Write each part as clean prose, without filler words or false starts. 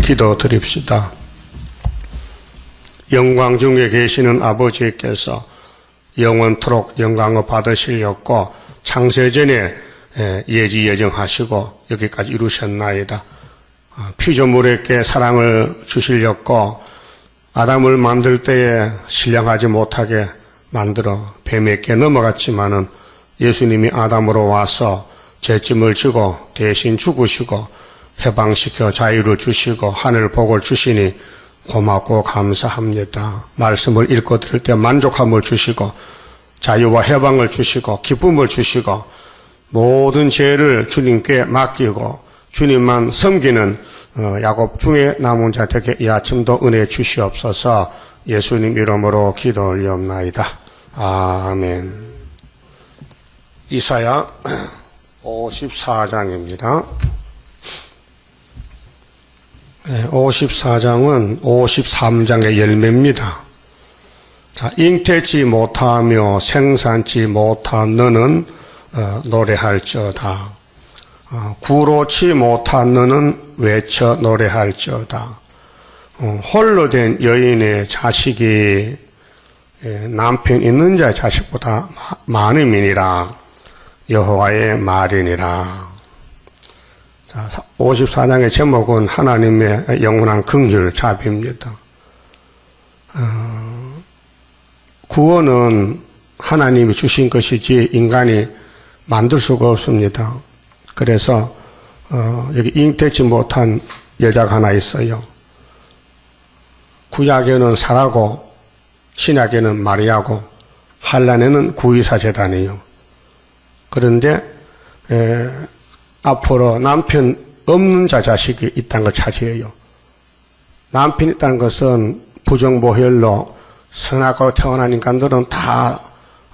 기도드립시다. 영광 중에 계시는 아버지께서 영원토록 영광을 받으시려고 창세전에 예지 예정하시고 여기까지 이루셨나이다. 피조물에게 사랑을 주시려고 아담을 만들 때에 신령하지 못하게 만들어 뱀에게 넘어갔지만은 예수님이 아담으로 와서 죄짐을 지고 대신 죽으시고 해방시켜 자유를 주시고 하늘 복을 주시니 고맙고 감사합니다. 말씀을 읽고 들을 때 만족함을 주시고 자유와 해방을 주시고 기쁨을 주시고 모든 죄를 주님께 맡기고 주님만 섬기는 야곱 중에 남은 자에게 이 아침도 은혜 주시옵소서. 예수님 이름으로 기도 올리옵나이다. 아멘. 이사야 54장입니다. 54장은 53장의 열매입니다. 자, 잉태치 못하며 생산치 못한 너는 노래할지어다. 구로치 못한 너는 외쳐 노래할지어다. 홀로 된 여인의 자식이 남편 있는 자의 자식보다 많음이니라. 여호와의 말이니라. 자, 54장의 제목은 하나님의 영원한 긍휼 자비입니다. 구원은 하나님이 주신 것이지 인간이 만들 수가 없습니다. 그래서 여기 잉태치 못한 여자가 하나 있어요. 구약에는 사라고 신약에는 마리아고 한란에는 구의사 제단이에요. 그런데 앞으로 남편 없는 자 자식이 있다는 걸 차지해요. 남편이 있다는 것은 부정보혈로 선악과로 태어난 인간들은 다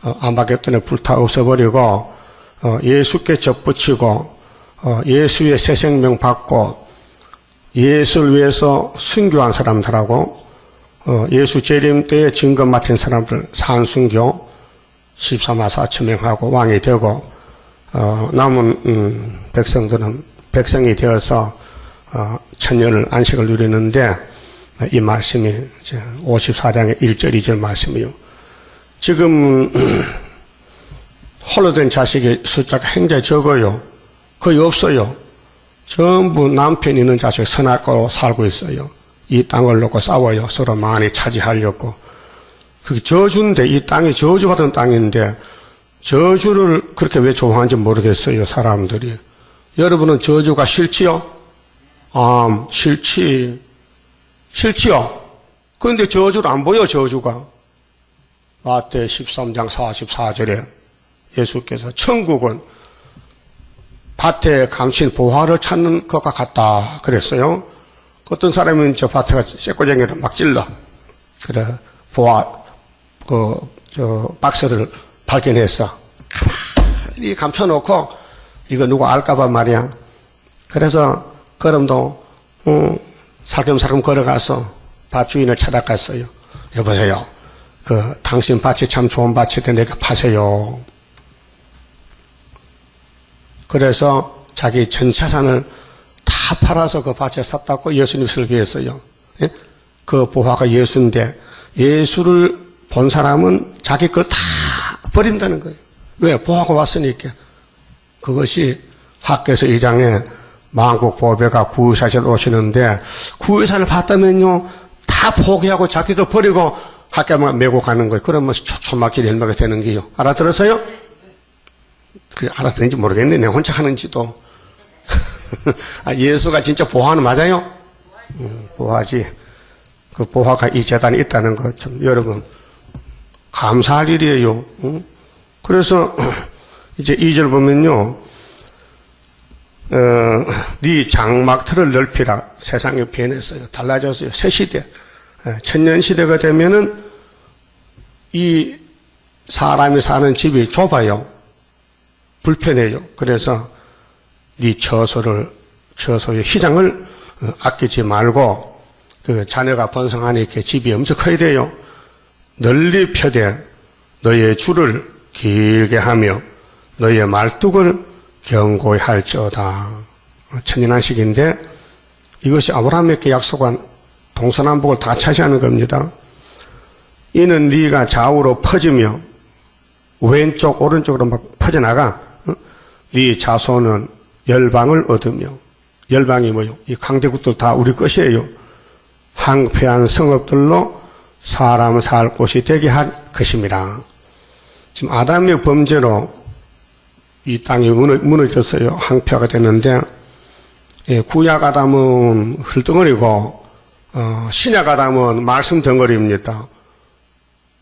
안팎에 불타 없애버리고 예수께 접붙이고 예수의 새 생명 받고 예수를 위해서 순교한 사람들하고 예수 재림 때에 증거 마친 사람들 산순교 14마사 처명하고 왕이 되고 남은 백성들은 백성이 되어서 천년을 안식을 누리는데 이 말씀이 54장의 1절 2절 말씀이요. 지금 홀로 된 자식의 숫자가 굉장히 적어요. 거의 없어요. 전부 남편 있는 자식 선악과로 살고 있어요. 이 땅을 놓고 싸워요. 서로 많이 차지하려고. 그게 저주인데 이 땅이 저주받은 땅인데 저주를 그렇게 왜 좋아하는지 모르겠어요. 사람들이. 여러분은 저주가 싫지요? 싫지요? 그런데 저주를 안 보여. 저주가. 마태 13장 44절에 예수께서 천국은 밭에 감춘 보화를 찾는 것과 같다 그랬어요. 어떤 사람은 저 밭에가 쇠꼬쟁이를 막 찔러. 그래 보화 박스를 발견했어. 이 감춰놓고 이거 누구 알까봐 말이야. 그래서 걸음도 살금살금 걸어가서 밭 주인을 찾아갔어요. 여보세요. 당신 밭이 참 좋은 밭인데 내가 파세요. 그래서 자기 전 재산을 다 팔아서 그 밭에 샀다고 예수님 설교했어요. 예? 그 보화가 예수인데 예수를 본 사람은 자기 걸 다 버린다는 거예요. 왜? 보화가 왔으니까. 그것이 학개서 2장에 만국 보배가 구의사실 오시는데 구의사를 봤다면요 다 포기하고 자기 걸 버리고 학교만 메고 가는 거예요. 그러면 초막길 열매가 되는 게요. 알아들었어요? 그래, 알아듣는지 모르겠네. 내가 혼자 하는지도. 예수가 진짜 보화는 맞아요? 보화지. 그 보화가 이 재단에 있다는 것 좀 여러분 감사할 일이에요. 그래서 이제 2절 보면요. 네 장막틀을 넓히라. 세상이 변했어요. 달라졌어요. 새 시대. 천년 시대가 되면은 이 사람이 사는 집이 좁아요. 불편해요. 그래서 네 처소의 희장을 아끼지 말고 그 자녀가 번성하니까 집이 엄청 커야 돼요. 널리 펴되 너의 줄을 길게 하며 너의 말뚝을 견고히 할지어다. 천연한식인데 이것이 아브라함에게 약속한 동서남북을 다 차지하는 겁니다. 이는 네가 좌우로 퍼지며 왼쪽 오른쪽으로 막 퍼져나가. 네 자손은 열방을 얻으며. 열방이 뭐요? 이 강대국들 다 우리 것이에요. 황폐한 성읍들로 사람 살 곳이 되게 할 것입니다. 지금 아담의 범죄로 이 땅이 무너졌어요. 황폐화가 됐는데, 구약 아담은 흘덩어리고 신약 아담은 말씀 덩어리입니다.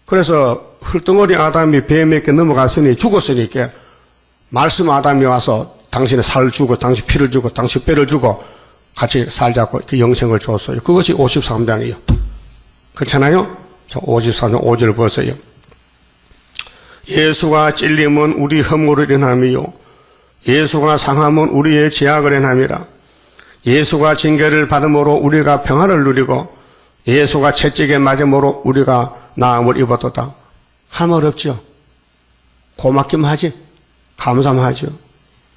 그래서 흘덩어리 아담이 뱀에게 넘어갔으니 죽었으니까 말씀 아담이 와서 당신의 살을 주고 당신 피를 주고 당신 뼈를 주고 같이 살자고 그 영생을 줬어요. 그것이 53장이에요. 그렇잖아요? 저 53장 5절 보세요. 예수가 찔림은 우리 허물을 인함이요 예수가 상함은 우리의 죄악을 인함이라. 예수가 징계를 받음으로 우리가 평화를 누리고 예수가 채찍에 맞음으로 우리가 나음을 입었도다. 할 말 없죠. 고맙기만 하지. 감사만 하죠.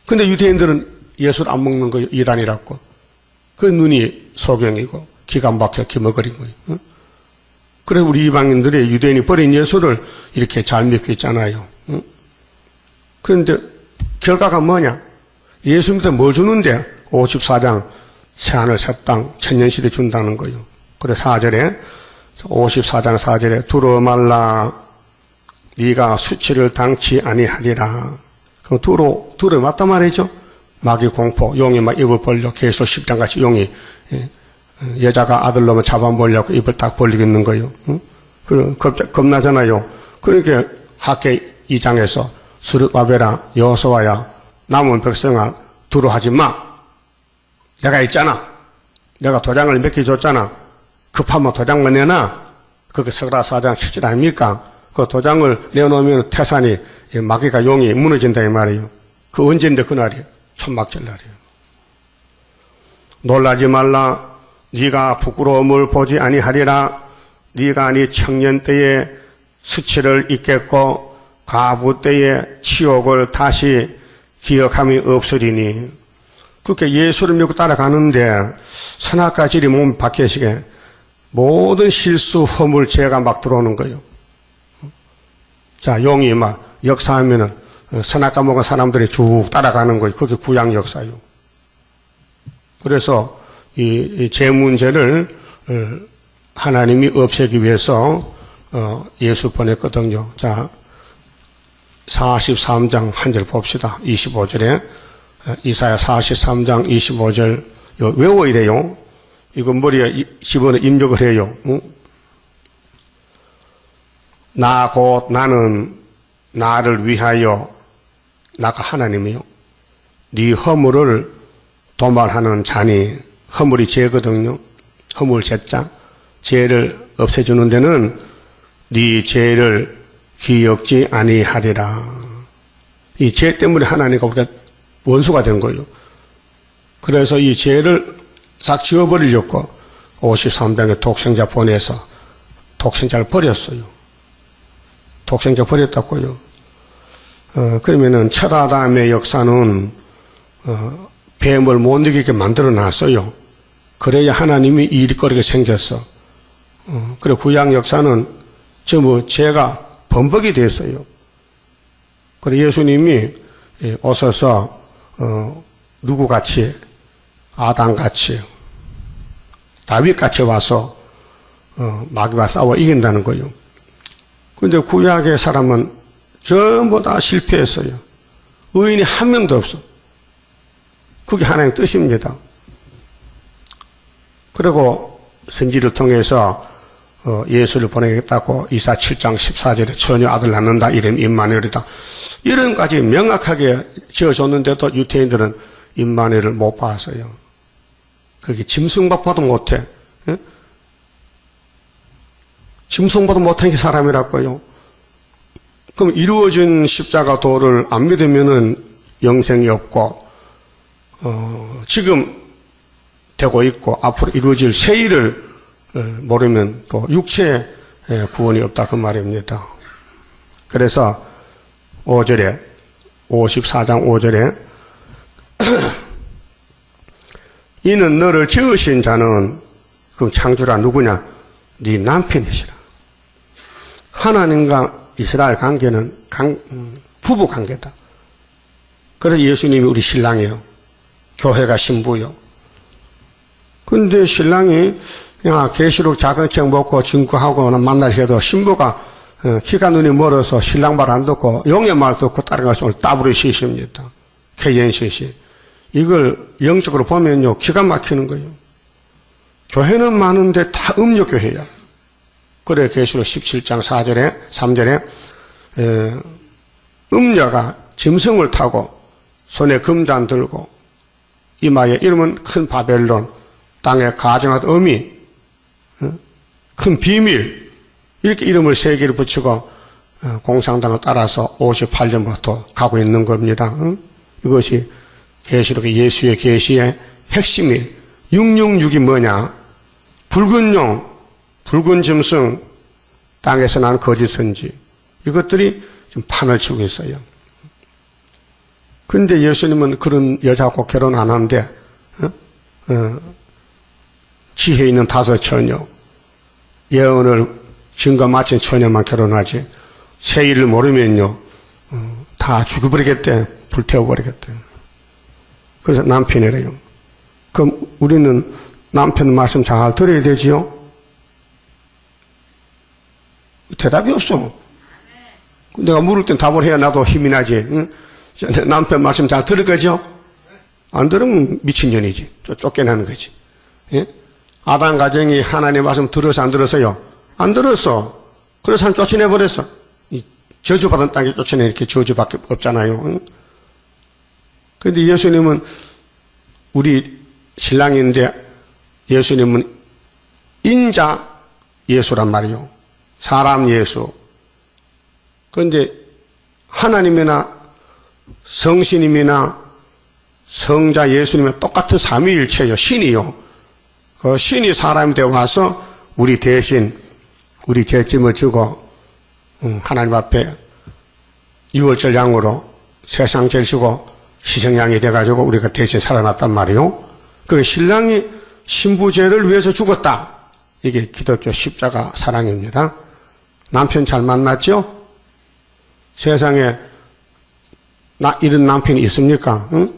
근데 유대인들은 예수를 안 먹는 거예요. 이단이라고. 그 눈이 소경이고 기가 막혀 기머거린 거예요. 응? 그래서 우리 이방인들이 유대인이 버린 예수를 이렇게 잘 믿고 있잖아요. 응? 그런데 결과가 뭐냐? 예수 믿어 뭐 주는데 54장 새하늘 새 땅 천년시대 준다는 거예요. 그래 4절에 54장 4절에 두루 말라 네가 수치를 당치 아니하리라. 그럼 두루 맞단 말이죠. 마귀 공포 용이 막 입을 벌려 계속 10장같이 용이 여자가 아들 놈을 잡아보려고 입을 딱 벌리고 있는 거예요. 응? 겁나잖아요. 그러니까 학계 2장에서 스룹바벨아 여호수아야 남은 백성아 두루하지 마. 내가 있잖아. 내가 도장을 몇 개 줬잖아. 급하면 도장만 내놔. 그게 서가라 4장 7절 아닙니까? 그 도장을 내놓으면 태산이 마귀가 용이 무너진다 이 말이에요. 그 언젠데 그날이에요. 천막절 날이에요. 놀라지 말라. 네가 부끄러움을 보지 아니하리라. 네가 네 청년 때에 수치를 잊겠고 과부 때에 치욕을 다시 기억함이 없으리니. 그렇게 예수를 믿고 따라가는데 선악과 질이 몸 박혀지게 모든 실수, 허물, 죄가 막 들어오는 거예요. 자, 용이 막 역사하면은 선악과 먹은 사람들이 쭉 따라가는 거예요. 그게 구약 역사예요. 그래서 이 죄 문제를 하나님이 없애기 위해서 예수 보냈거든요. 자, 43장 한 절 봅시다. 25절에 이사야 43장 25절 외워야 돼요. 이거 머리에 집어넣어 입력을 해요. 응? 나 곧 나는 나를 위하여 나가 하나님이요. 네 허물을 도말하는 자니 허물이 죄거든요. 허물 죄자 죄를 없애주는 데는 네 죄를 기억지 아니하리라. 이 죄 때문에 하나님과 우리가 원수가 된 거예요. 그래서 이 죄를 싹 지워버리려고 53장에 독생자 보내서 독생자를 버렸어요. 독생자 버렸다고요. 그러면은 첫 아담의 역사는 뱀을 못 이기게 만들어 놨어요. 그래야 하나님이 일거리가 생겼어. 그리고 구약 역사는 전부 죄가 범벅이 됐어요. 그래서 예수님이 오셔서 누구같이 아담같이 다윗같이 와서 마귀와 싸워 이긴다는 거예요. 그런데 구약의 사람은 전부 다 실패했어요. 의인이 한 명도 없어. 그게 하나님의 뜻입니다. 그리고 선지를 통해서 예수를 보내겠다고 이사 7장 14절에 처녀 아들 낳는다. 이름 임마누엘이다. 이름까지 명확하게 지어줬는데도 유태인들은 임마누엘을 못 봤어요. 그게 짐승박보도 못해. 예? 짐승보다 못한 게 사람이라고요. 그럼 이루어진 십자가 도를 안 믿으면은 영생이 없고 지금 되고 있고 앞으로 이루어질 새 일을 모르면 또 육체의 구원이 없다 그 말입니다. 그래서 54장 5절에 이는 너를 지으신 자는, 그럼 창조라 누구냐? 네 남편이시라. 하나님과 이스라엘 관계는 부부 관계다. 그래서 예수님이 우리 신랑이에요. 교회가 신부요. 근데 신랑이 그냥 계시록 자격증 먹고 증거하고 만나게 해도 신부가 키가 눈이 멀어서 신랑 말 안 듣고 용의 말 듣고 따라갈 수 없는 따블의 시시입니다. KNCC. 이걸 영적으로 보면요, 기가 막히는 거예요. 교회는 많은데 다 음욕교회야. 그래, 계시록 17장 4절에, 3절에, 음녀가 짐승을 타고 손에 금잔 들고 이마에 이름은 큰 바벨론, 땅에 가증한 어미, 큰 비밀, 이렇게 이름을 세 개를 붙이고 공산당을 따라서 58년부터 가고 있는 겁니다. 이것이 계시록의 예수의 계시의 핵심이 666이 뭐냐? 붉은 용, 붉은 짐승, 땅에서 난 거짓 선지, 이것들이 지금 판을 치고 있어요. 근데 예수님은 그런 여자하고 결혼 안 하는데 지혜 있는 5 처녀, 예언을 증거 마친 처녀만 결혼하지, 새 일을 모르면요 다 죽여버리겠대, 불태워버리겠대. 그래서 남편이래요. 그럼 우리는 남편 말씀 잘 들어야 되지요? 대답이 없어. 내가 물을 땐 답을 해야 나도 힘이 나지. 응? 남편 말씀 잘 들을 거죠? 안 들으면 미친년이지. 쫓겨나는 거지. 예? 아담 가정이 하나님 말씀 들어서 안 들었어요? 안 들었어. 그래서 한 쫓아내버렸어. 이 저주받은 땅에 쫓아내, 이렇게 저주밖에 없잖아요. 응? 근데 예수님은 우리 신랑인데 예수님은 인자 예수란 말이요. 사람 예수. 그런데 하나님이나 성신님이나 성자 예수님은 똑같은 삼위일체요. 신이요. 그 신이 사람이 되어 와서 우리 대신 우리 죄짐을 지고 하나님 앞에 유월절 양으로 세상 죄를 지고 희생양이 돼가지고 우리가 대신 살아났단 말이요. 그 신랑이 신부죄를 위해서 죽었다. 이게 기독교 십자가 사랑입니다. 남편 잘 만났죠? 세상에 이런 남편이 있습니까? 응?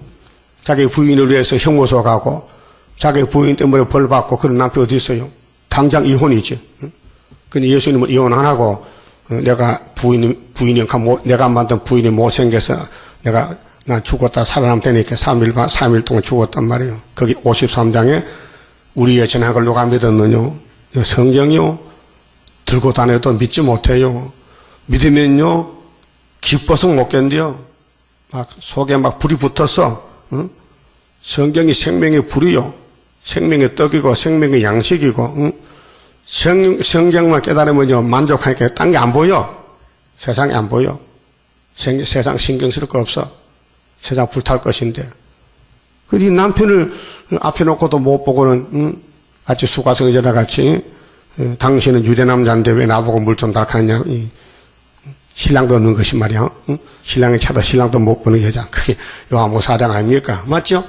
자기 부인을 위해서 형무소 가고 자기 부인 때문에 벌 받고 그런 남편 어디 있어요? 당장 이혼이지. 응? 근데 예수님은 이혼 안 하고 내가 내가 만든 부인이 못생겨서 난 죽었다 살아남 되니까 3일 동안 죽었단 말이에요. 거기 53장에 우리의 전학을 누가 믿었느냐? 성경이요. 들고 다녀도 믿지 못해요. 믿으면요 기뻐서 못 견뎌요. 막 속에 막 불이 붙어서. 응? 성경이 생명의 불이요. 생명의 떡이고 생명의 양식이고. 응? 성경만 깨달으면요 만족하니까 딴 게 안 보여. 세상에 안 보여. 세상 신경 쓸 거 없어. 세상 불탈 것인데. 그 남편을 앞에 놓고도 못 보고는 같이 수가성전화 같이 당신은 유대 남자인데 왜 나보고 물 좀 달카느냐. 신랑도 없는 것이 말이야. 신랑이 찾아 신랑도 못 보는 여자. 그게 요한복음 4장 아닙니까? 맞죠?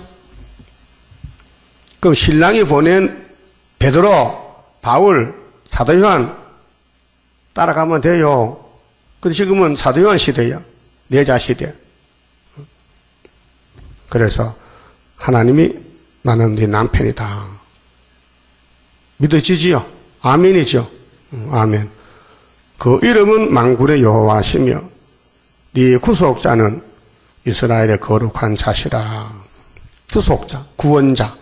그럼 신랑이 보낸 베드로, 바울, 사도 요한 따라가면 돼요. 근데 지금은 사도 요한 시대야. 내자 시대. 그래서 하나님이 나는 네 남편이다. 믿어지지요? 아멘이죠? 아멘. 그 이름은 만군의 여호와시며 네 구속자는 이스라엘의 거룩한 자시라. 구속자, 구원자.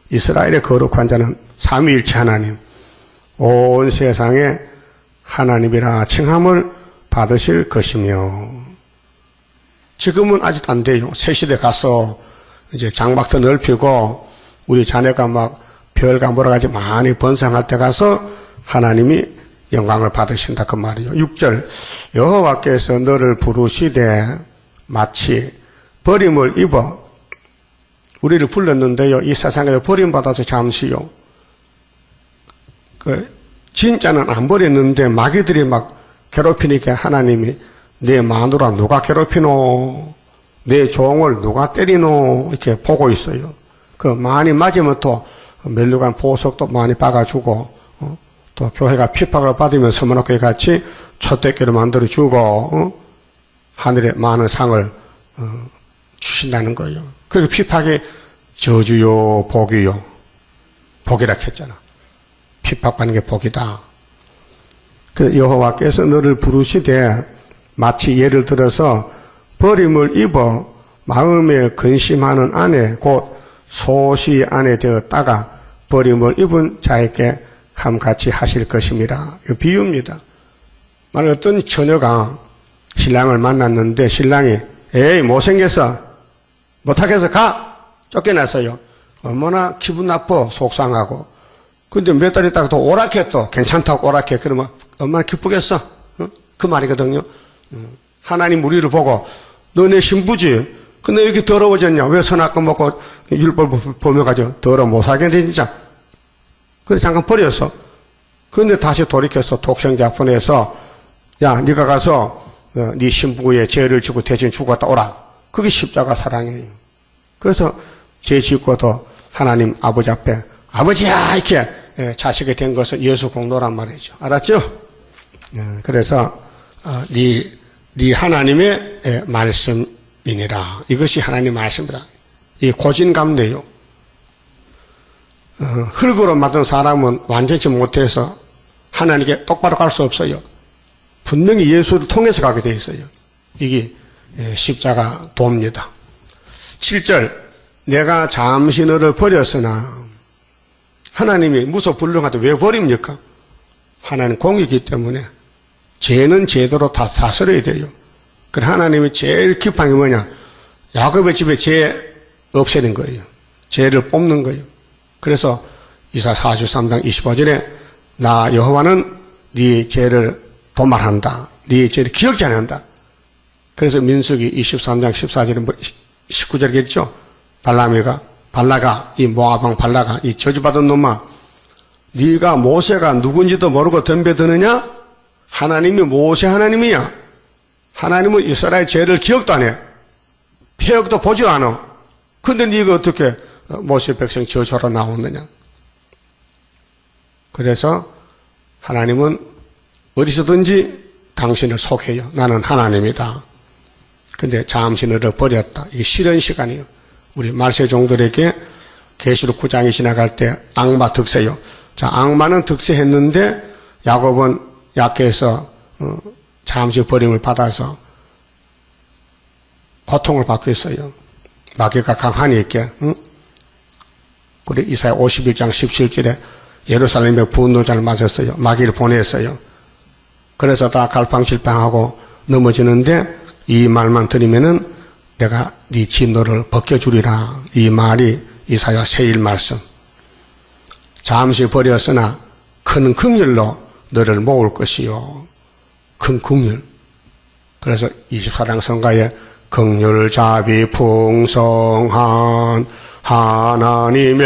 이스라엘의 거룩한 자는 삼위일체 하나님. 온 세상에 하나님이라 칭함을 받으실 것이며. 지금은 아직 안 돼요. 새 시대 가서 이제 장막도 넓히고 우리 자녀가 막 별과 뭐라가지 많이 번성할 때 가서 하나님이 영광을 받으신다 그 말이요. 6절 여호와께서 너를 부르시되 마치 버림을 입어 우리를 불렀는데요. 이 세상에서 버림받아서 잠시요. 진짜는 안 버렸는데 마귀들이 막 괴롭히니까 하나님이 내 마누라 누가 괴롭히노? 내 종을 누가 때리노? 이렇게 보고 있어요. 그 많이 맞으면 또 멸류관 보석도 많이 박아주고, 또 교회가 핍박을 받으면 서문학교에 같이 촛대기를 만들어주고, 하늘에 많은 상을 주신다는 거예요. 그리고 핍박이 저주요, 복이요. 복이라 했잖아. 핍박받는 게 복이다. 그 여호와께서 너를 부르시되 마치 예를 들어서 버림을 입어 마음에 근심하는 아내 곧 소시 아내 되었다가 버림을 입은 자에게 함같이 하실 것입니다. 이거 비유입니다. 만약 어떤 처녀가 신랑을 만났는데 신랑이 에이 못생겼어 못하겠어 가 쫓겨났어요. 얼마나 기분 나빠 속상하고 근데 몇 달 있다가 또 오락해 또 괜찮다고 오락해 그러면 얼마나 기쁘겠어. 그 말이거든요. 하나님 우리를 보고 너네 신부지 근데 왜 이렇게 더러워졌냐 왜 선악금 먹고 율법 범해가지고 더러워 못 살겠네 진짜. 그래서 잠깐 버렸어. 그런데 다시 돌이켜서 독생자 보내서 야 네가 가서 네 신부의 죄를 지고 대신 죽었다 오라. 그게 십자가 사랑이에요. 그래서 죄 짓고도 하나님 아버지 앞에 아버지야 이렇게 자식이 된 것은 예수 공로란 말이죠. 알았죠? 그래서 네 하나님의 말씀이니라. 이것이 하나님의 말씀이다. 이 고진감대요. 흙으로 만든 사람은 완전치 못해서 하나님께 똑바로 갈 수 없어요. 분명히 예수를 통해서 가게 돼 있어요. 이게 십자가 도입니다. 7절 내가 잠시 너를 버렸으나 하나님이 무소 불능하되 왜 버립니까? 하나님 공이기 때문에 죄는 제대로 다 다스려야 돼요. 그래 하나님이 제일 급한 게 뭐냐? 야곱의 집에 죄 없애는 거예요. 죄를 뽑는 거예요. 그래서 이사 43장 25절에 나 여호와는 네 죄를 도말한다. 네 죄를 기억지 않는다. 그래서 민수기 23장 14절에 19절이겠죠. 발라가 이 모압왕 발라가 이 저주받은 놈아 네가 모세가 누군지도 모르고 덤벼드느냐? 하나님이 모세 하나님이야. 하나님은 이스라엘 죄를 기억도 안 해. 폐역도 보지 않아. 근데 네가 어떻게 모세 백성 저주하러 나오느냐? 그래서 하나님은 어디서든지 당신을 속여요. 나는 하나님이다. 근데 잠시 너를 버렸다. 이게 실현 시간이에요. 우리 말세 종들에게 계시록 9장이 지나갈 때 악마 득세요. 자, 악마는 득세했는데 야곱은 약해서 잠시 버림을 받아서 고통을 받고 있어요. 마귀가 강하니 있게. 그래 이사야 51장 17절에 예루살렘에 분노자를 맞았어요. 마귀를 보냈어요. 그래서 다 갈팡질팡하고 넘어지는데 이 말만 들으면은 내가 네 진노를 벗겨주리라. 이 말이 이사야 세일 말씀. 잠시 버렸으나 큰 긍휼로 너를 모을 것이요. 큰 긍휼. 그래서 24장 성가에 긍휼자비 풍성한 하나님의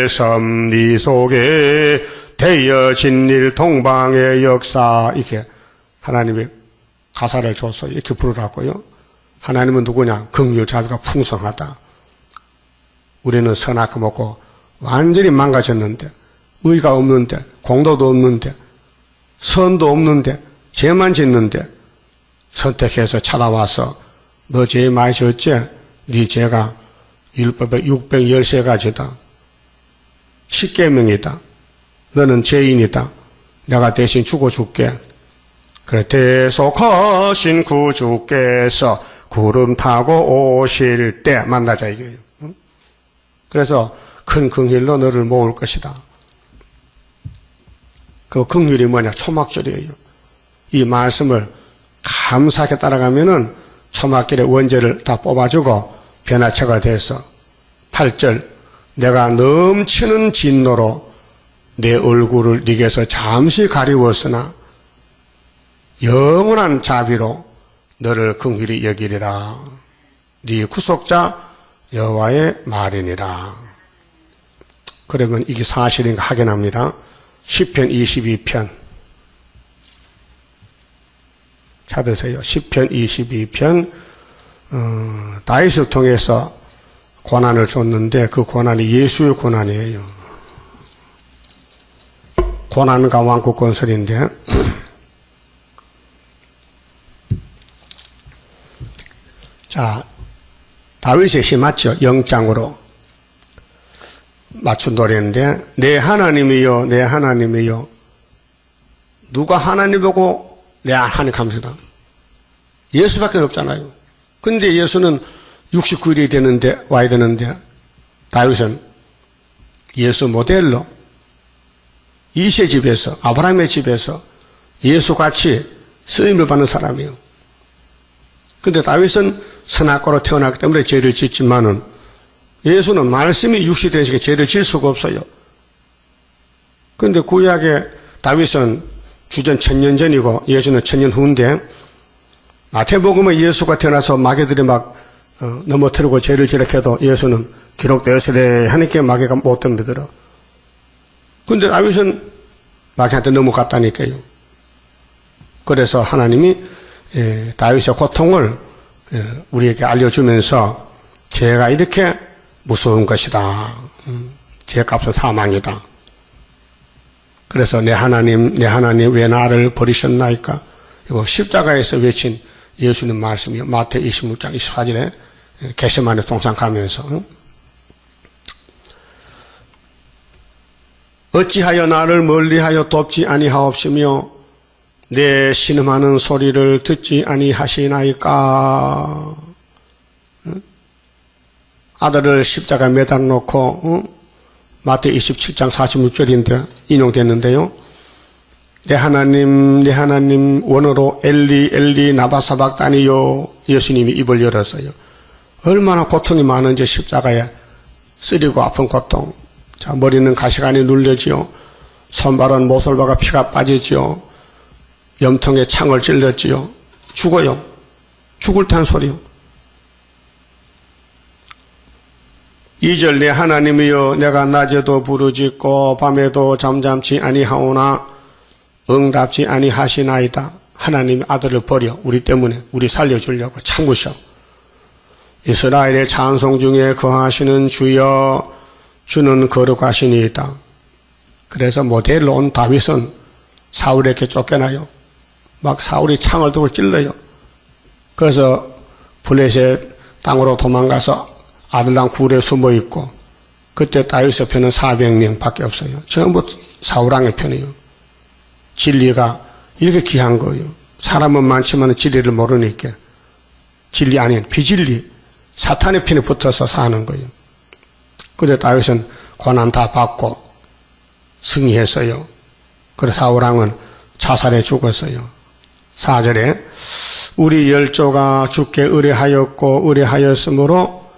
섭리 속에 되어진 일 동방의 역사 이렇게 하나님이 가사를 줬어 이렇게 부르라고요. 하나님은 누구냐? 긍휼자비가 풍성하다. 우리는 선악금 먹고 완전히 망가졌는데 의가 없는데 공도도 없는데 선도 없는데 죄만 짓는데 선택해서 찾아와서 너 죄 많이 졌지? 네 죄가 율법의 613가지다. 10계명이다. 너는 죄인이다. 내가 대신 죽어줄게. 그래 대속하신 구주께서 구름 타고 오실 때 만나자 이거예요. 그래서 큰 긍휼로 너를 모을 것이다. 그 긍휼이 뭐냐? 초막절이에요. 이 말씀을 감사하게 따라가면은 초막절의 원죄를 다 뽑아주고 변화체가 돼서 8절 내가 넘치는 진노로 내 얼굴을 네게서 잠시 가리웠으나 영원한 자비로 너를 긍휼히 여기리라. 네 구속자 여호와의 말이니라. 그러면 이게 사실인가 확인합니다. 시편 22편 찾으세요. 시편 22편 다윗을 통해서 고난을 줬는데 그 고난이 예수의 고난이에요. 고난과 왕국 건설인데 자, 다윗의 시 맞죠? 영장으로 맞춘 노래인데 내 하나님이여 내 하나님이여 누가 하나님 보고 내 하나님 감사다. 예수밖에 없잖아요. 근데 예수는 69일이 되는데 와야 되는데 다윗은 예수 모델로 이세 집에서 아브라함의 집에서 예수같이 쓰임을 받는 사람이에요. 근데 다윗은 선악과로 태어났기 때문에 죄를 짓지만은 예수는 말씀이 육시 되시기에 죄를 질 수가 없어요. 근데 구약의 다윗은 주전 1000년 전이고 예수는 1000년 후인데 마태복음에 예수가 태어나서 마귀들이 막 넘어뜨리고 죄를 지락해도 예수는 기록되었으되 하나님께 마귀가 못 덤비더라. 근데 다윗은 마귀한테 넘어갔다니까요. 그래서 하나님이 다윗의 고통을 우리에게 알려주면서 죄가 이렇게 무서운 것이다. 죄값은 사망이다. 그래서 내 하나님 왜 나를 버리셨나이까? 이거 십자가에서 외친 예수님 말씀이요. 마태 26장 24절에 겟세마네 동산 가면서 어찌하여 나를 멀리하여 돕지 아니하옵시며 내 신음하는 소리를 듣지 아니하시나이까? 아들을 십자가에 매달아 놓고 마태 27장 46절인데 인용됐는데요. 내 하나님 원어로 엘리 엘리 나바사박다니요. 예수님이 입을 열었어요. 얼마나 고통이 많은지 십자가에 쓰리고 아픈 고통. 자, 머리는 가시관이 눌려지요. 손발은 모솔바가 피가 빠지지요. 염통에 창을 찔렀지요. 죽어요. 죽을 듯한 소리요. 2절 내 하나님이여 내가 낮에도 부르짖고 밤에도 잠잠치 아니하오나 응답지 아니하시나이다. 하나님이 아들을 버려 우리 때문에 우리 살려주려고 참으셔. 이스라엘의 찬송 중에 거하시는 주여 주는 거룩하시니이다. 그래서 모델로 온 다윗은 사울에게 쫓겨나요. 막 사울이 창을 들고 찔러요. 그래서 블레셋 땅으로 도망가서 아들랑 굴에 숨어 있고 그때 다윗의 편은 400명 밖에 없어요. 전부 사울왕의 편이에요. 진리가 이렇게 귀한 거예요. 사람은 많지만 진리를 모르니까 진리 아닌 비진리 사탄의 편에 붙어서 사는 거예요. 그런데 다윗은 고난 다 받고 승리했어요. 그래서 사울왕은 자살해 죽었어요. 4절에 우리 열조가 주께 의뢰하였고 의뢰하였으므로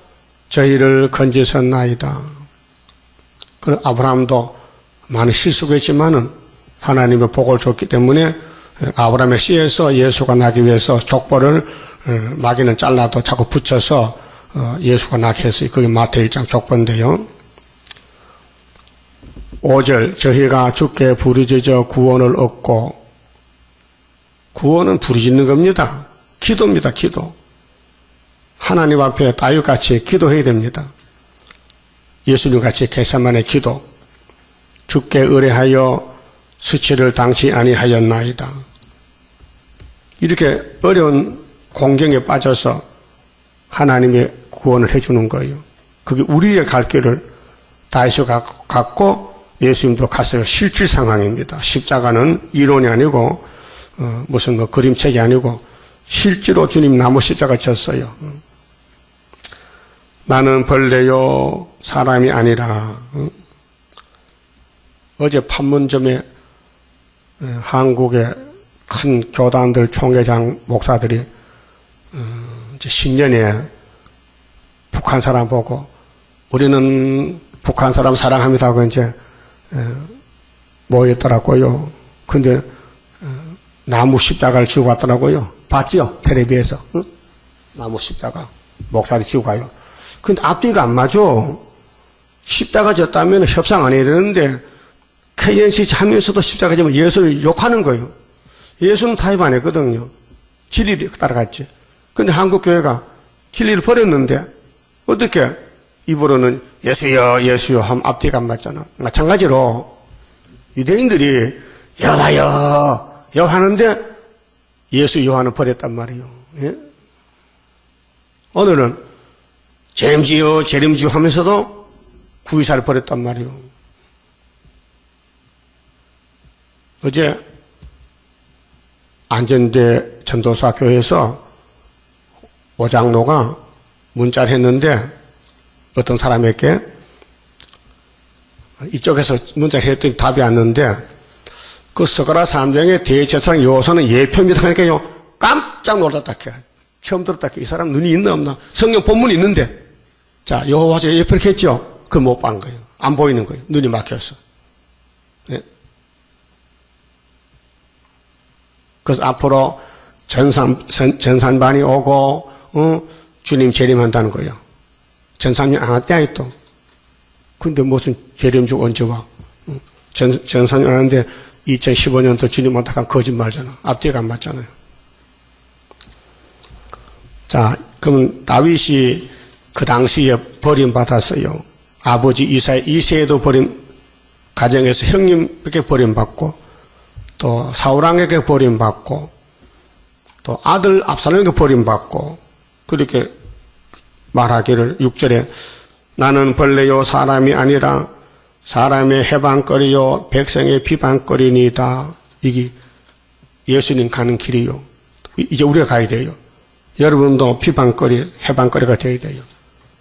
저희를 건지셨나이다. 그 아브라함도 많은 실수가 있지만은 하나님의 복을 줬기 때문에 아브라함의 씨에서 예수가 나기 위해서 족보를 마귀는 잘라도 자꾸 붙여서 예수가 나게 했어요. 그게 마태 1장 족보인데요. 5절 저희가 주께 부르짖어 구원을 얻고 구원은 부르짖는 겁니다. 기도입니다. 기도. 하나님 앞에 다윗같이 기도해야 됩니다. 예수님같이 겟세마네 기도. 주께 의뢰하여 수치를 당치 아니하였나이다. 이렇게 어려운 공경에 빠져서 하나님의 구원을 해주는 거예요. 그게 우리의 갈 길을 다윗이 갔고 예수님도 갔어요. 실질 상황입니다. 십자가는 이론이 아니고 무슨 그림책이 아니고 실제로 주님 나무 십자가 졌어요. 나는 벌레요 사람이 아니라. 어제 판문점에 한국의 큰 교단들 총회장 목사들이 이제 신년에 북한 사람 보고 우리는 북한 사람 사랑합니다 하고 이제 모였더라고요. 근데 나무 십자가를 지고 왔더라고요. 봤지요? 텔레비에서. 응? 나무 십자가. 목사들이 지고 가요. 근데 앞뒤가 안 맞아. 십자가 졌다면 협상 안 해야 되는데 KNC 하면서도 십자가 지면 예수를 욕하는 거예요. 예수는 타협 안 했거든요. 진리를 따라갔지. 근데 한국교회가 진리를 버렸는데 어떻게 입으로는 예수여 예수여 하면 앞뒤가 안 맞잖아. 마찬가지로 유대인들이 여호와여 여호와 하는데 예수 여호와는 버렸단 말이에요. 예? 오늘은 재림지요 재림지요 하면서도 구의사를 버렸단 말이에요. 어제 안전대 전도사 교회에서 오장로가 문자를 했는데 어떤 사람에게 이쪽에서 문자를 했더니 답이 왔는데 그 스가랴 3장의 대제사장 여호수아는 예표입니다 하니까요 깜짝 놀랐다 캐. 처음 들었다 캐. 이 사람 눈이 있나 없나 성경 본문이 있는데 자 여호와서 예표를 했죠. 그걸 못 본 거예요. 안 보이는 거예요. 눈이 막혀서. 네. 그래서 앞으로 전산반이 오고 주님 재림한다는 거예요. 전산이 안 왔대 또. 근데 무슨 재림주 언제 와? 전산이 안 왔는데 2015년도 주님 왔다가 거짓말잖아. 앞뒤가 안 맞잖아요. 자, 그러면 다윗이 그 당시에 버림받았어요. 아버지 이사야 2세에도 가정에서 형님에게 버림받고 또 사울왕에게 버림받고 또 아들 압살롬에게 버림받고 그렇게 말하기를 6절에 나는 벌레요 사람이 아니라 사람의 해방거리요 백성의 비방거리니다. 이게 예수님 가는 길이요. 이제 우리가 가야 돼요. 여러분도 비방거리 해방거리가 되어야 돼요.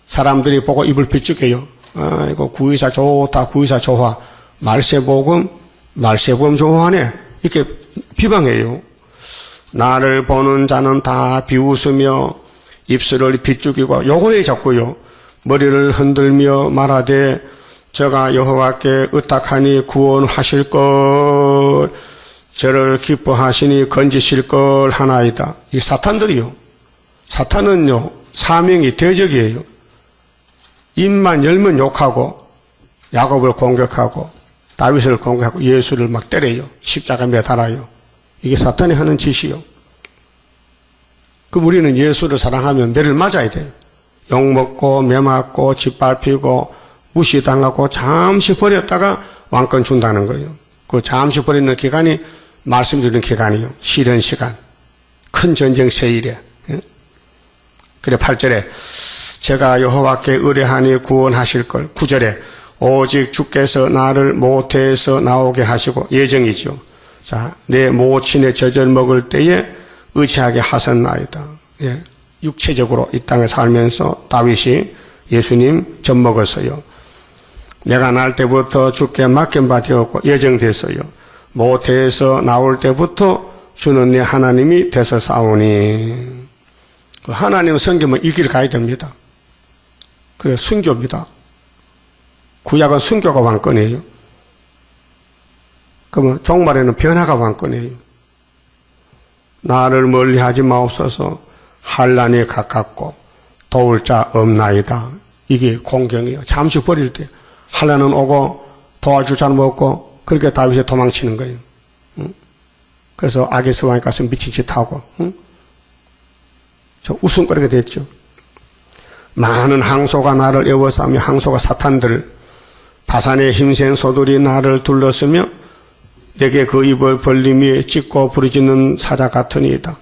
사람들이 보고 입을 비축해요. 이거 구의사 좋다 구의사 좋아 말세복음 좋아하네 이렇게 비방해요. 나를 보는 자는 다 비웃으며 입술을 비죽이고 요거에 자꾸요 머리를 흔들며 말하되 저가 여호와께 의탁하니 구원하실 걸 저를 기뻐하시니 건지실 걸 하나이다. 이 사탄들이요. 사탄은요 사명이 대적이에요. 입만 열면 욕하고 야곱을 공격하고 다윗을 공격하고 예수를 막 때려요. 십자가 매달아요. 이게 사탄이 하는 짓이요. 그럼 우리는 예수를 사랑하면 매를 맞아야 돼요. 욕먹고 매맞고 짓밟히고 무시당하고 잠시 버렸다가 왕권 준다는 거예요. 그 잠시 버리는 기간이 말씀드리는 기간이요. 시련 시간. 큰 전쟁 세일에. 그래 8절에 제가 여호와께 의뢰하니 구원하실 걸. 9절에 오직 주께서 나를 모태에서 나오게 하시고 예정이죠. 자, 내 모친의 젖을 먹을 때에 의지하게 하셨나이다. 예, 육체적으로 이 땅에 살면서 다윗이 예수님 젖 먹었어요. 내가 날 때부터 주께 맡긴 바 되었고 예정됐어요. 모태에서 나올 때부터 주는 내 하나님이 되서 싸우니 그 하나님 섬기면 이 길을 가야 됩니다. 그래 순교입니다. 구약은 순교가 왕권이에요. 그러면 종말에는 변화가 왕권이에요. 나를 멀리하지 마옵소서. 환난이 가깝고 도울 자 없나이다. 이게 공경이에요. 잠시 버릴 때 환난은 오고 도와줄 사람 없고 그렇게 다윗이 도망치는 거예요. 그래서 아기스 왕이 가서 미친 짓 하고 저 웃음거리가 됐죠. 많은 항소가 나를 애워싸며 항소가 사탄들 바산의 힘센 소들이 나를 둘렀으며 내게 그 입을 벌림이 찢고 부르짖는 사자 같으니이다.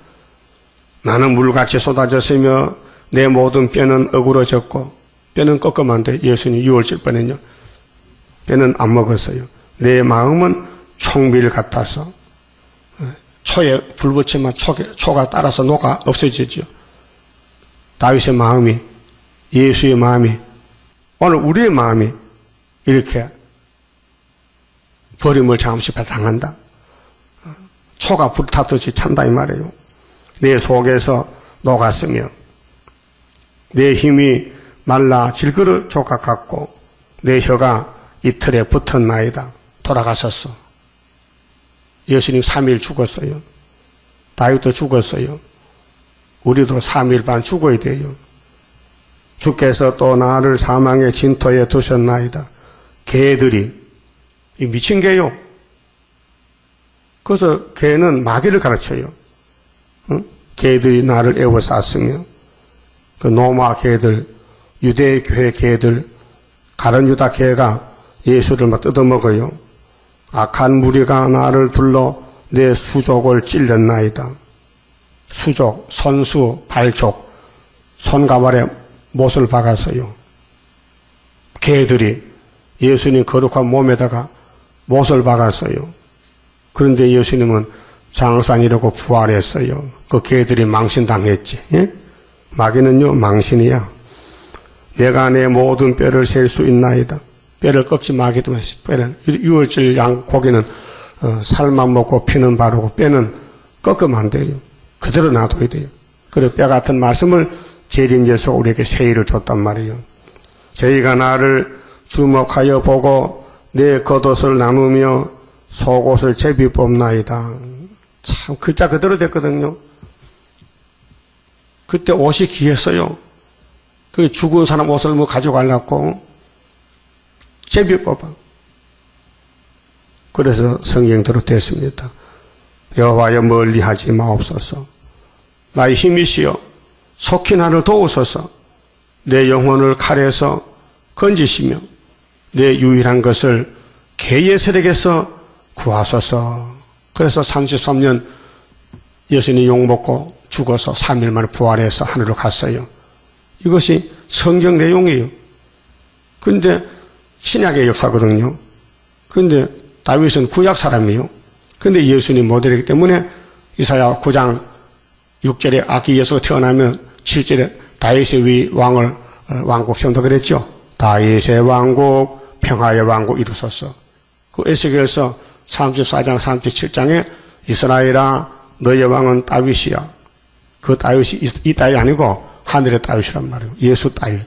나는 물같이 쏟아졌으며 내 모든 뼈는 어그러졌고 뼈는 꺾으면 안 돼. 예수님 6월절 뻔했요. 뼈는 안 먹었어요. 내 마음은 총밀 같아서 초에 불 붙이면 초가 따라서 녹아 없어지죠. 다윗의 마음이 예수의 마음이 오늘 우리의 마음이 이렇게 버림을 잠시 당한다. 초가 불타듯이 찬다 이 말이에요. 내 속에서 녹았으며 내 힘이 말라 질그릇 조각 같고 내 혀가 이틀에 붙었나이다. 돌아가셨어. 예수님 3일 죽었어요. 다윗도 죽었어요. 우리도 3일 반 죽어야 돼요. 주께서 또 나를 사망의 진토에 두셨나이다. 개들이 이 미친 개요. 그래서 개는 마귀를 가르쳐요. 응? 개들이 나를 애워쌌으며 그 노마 개들 유대 교회 개들, 가룟 유다 개가 예수를 막 뜯어먹어요. 악한 무리가 나를 둘러 내 수족을 찔렸나이다. 수족, 손수, 발족, 손가발에 못을 박았어요. 개들이 예수님 거룩한 몸에다가 못을 박았어요. 그런데 예수님은 장사니라고 부활했어요. 그 개들이 망신당했지. 예? 마귀는요, 망신이야. 내가 내 모든 뼈를 셀 수 있나이다. 뼈를 꺾지 마기도 했어. 뼈를. 유월절 양 고기는 살만 먹고 피는 바르고 뼈는 꺾으면 안 돼요. 그대로 놔둬야 돼요. 그리고 뼈 같은 말씀을 재림 예수가 우리에게 세일을 줬단 말이에요. 저희가 나를 주목하여 보고 내 겉옷을 나누며 속옷을 제비 뽑나이다. 참 글자 그대로 됐거든요. 그때 옷이 귀했어요. 그 죽은 사람 옷을 뭐 가져가려고 제비 뽑아. 그래서 성경대로 됐습니다. 여호와여 멀리하지 마옵소서. 나의 힘이시여 속히 나를 도우소서. 내 영혼을 칼에서 건지시며 내 유일한 것을 개의 세력에서 구하소서. 그래서 33년 예수님이 욕먹고 죽어서 3일 만에 부활해서 하늘로 갔어요. 이것이 성경 내용이에요. 그런데 신약의 역사거든요. 그런데 다윗은 구약 사람이에요. 그런데 예수님 모델이기 때문에 이사야 9장 6절에 아기 예수가 태어나면 7절에 다윗의 위 왕을 왕국 세운다 그랬죠. 다윗의 왕국 평화의 왕국 이루소서. 그 에스겔서 34장 37장에 이스라엘아 너의 왕은 다윗이야. 그 다윗이 이 다윗이 아니고 하늘의 다윗이란 말이에요. 예수 다윗.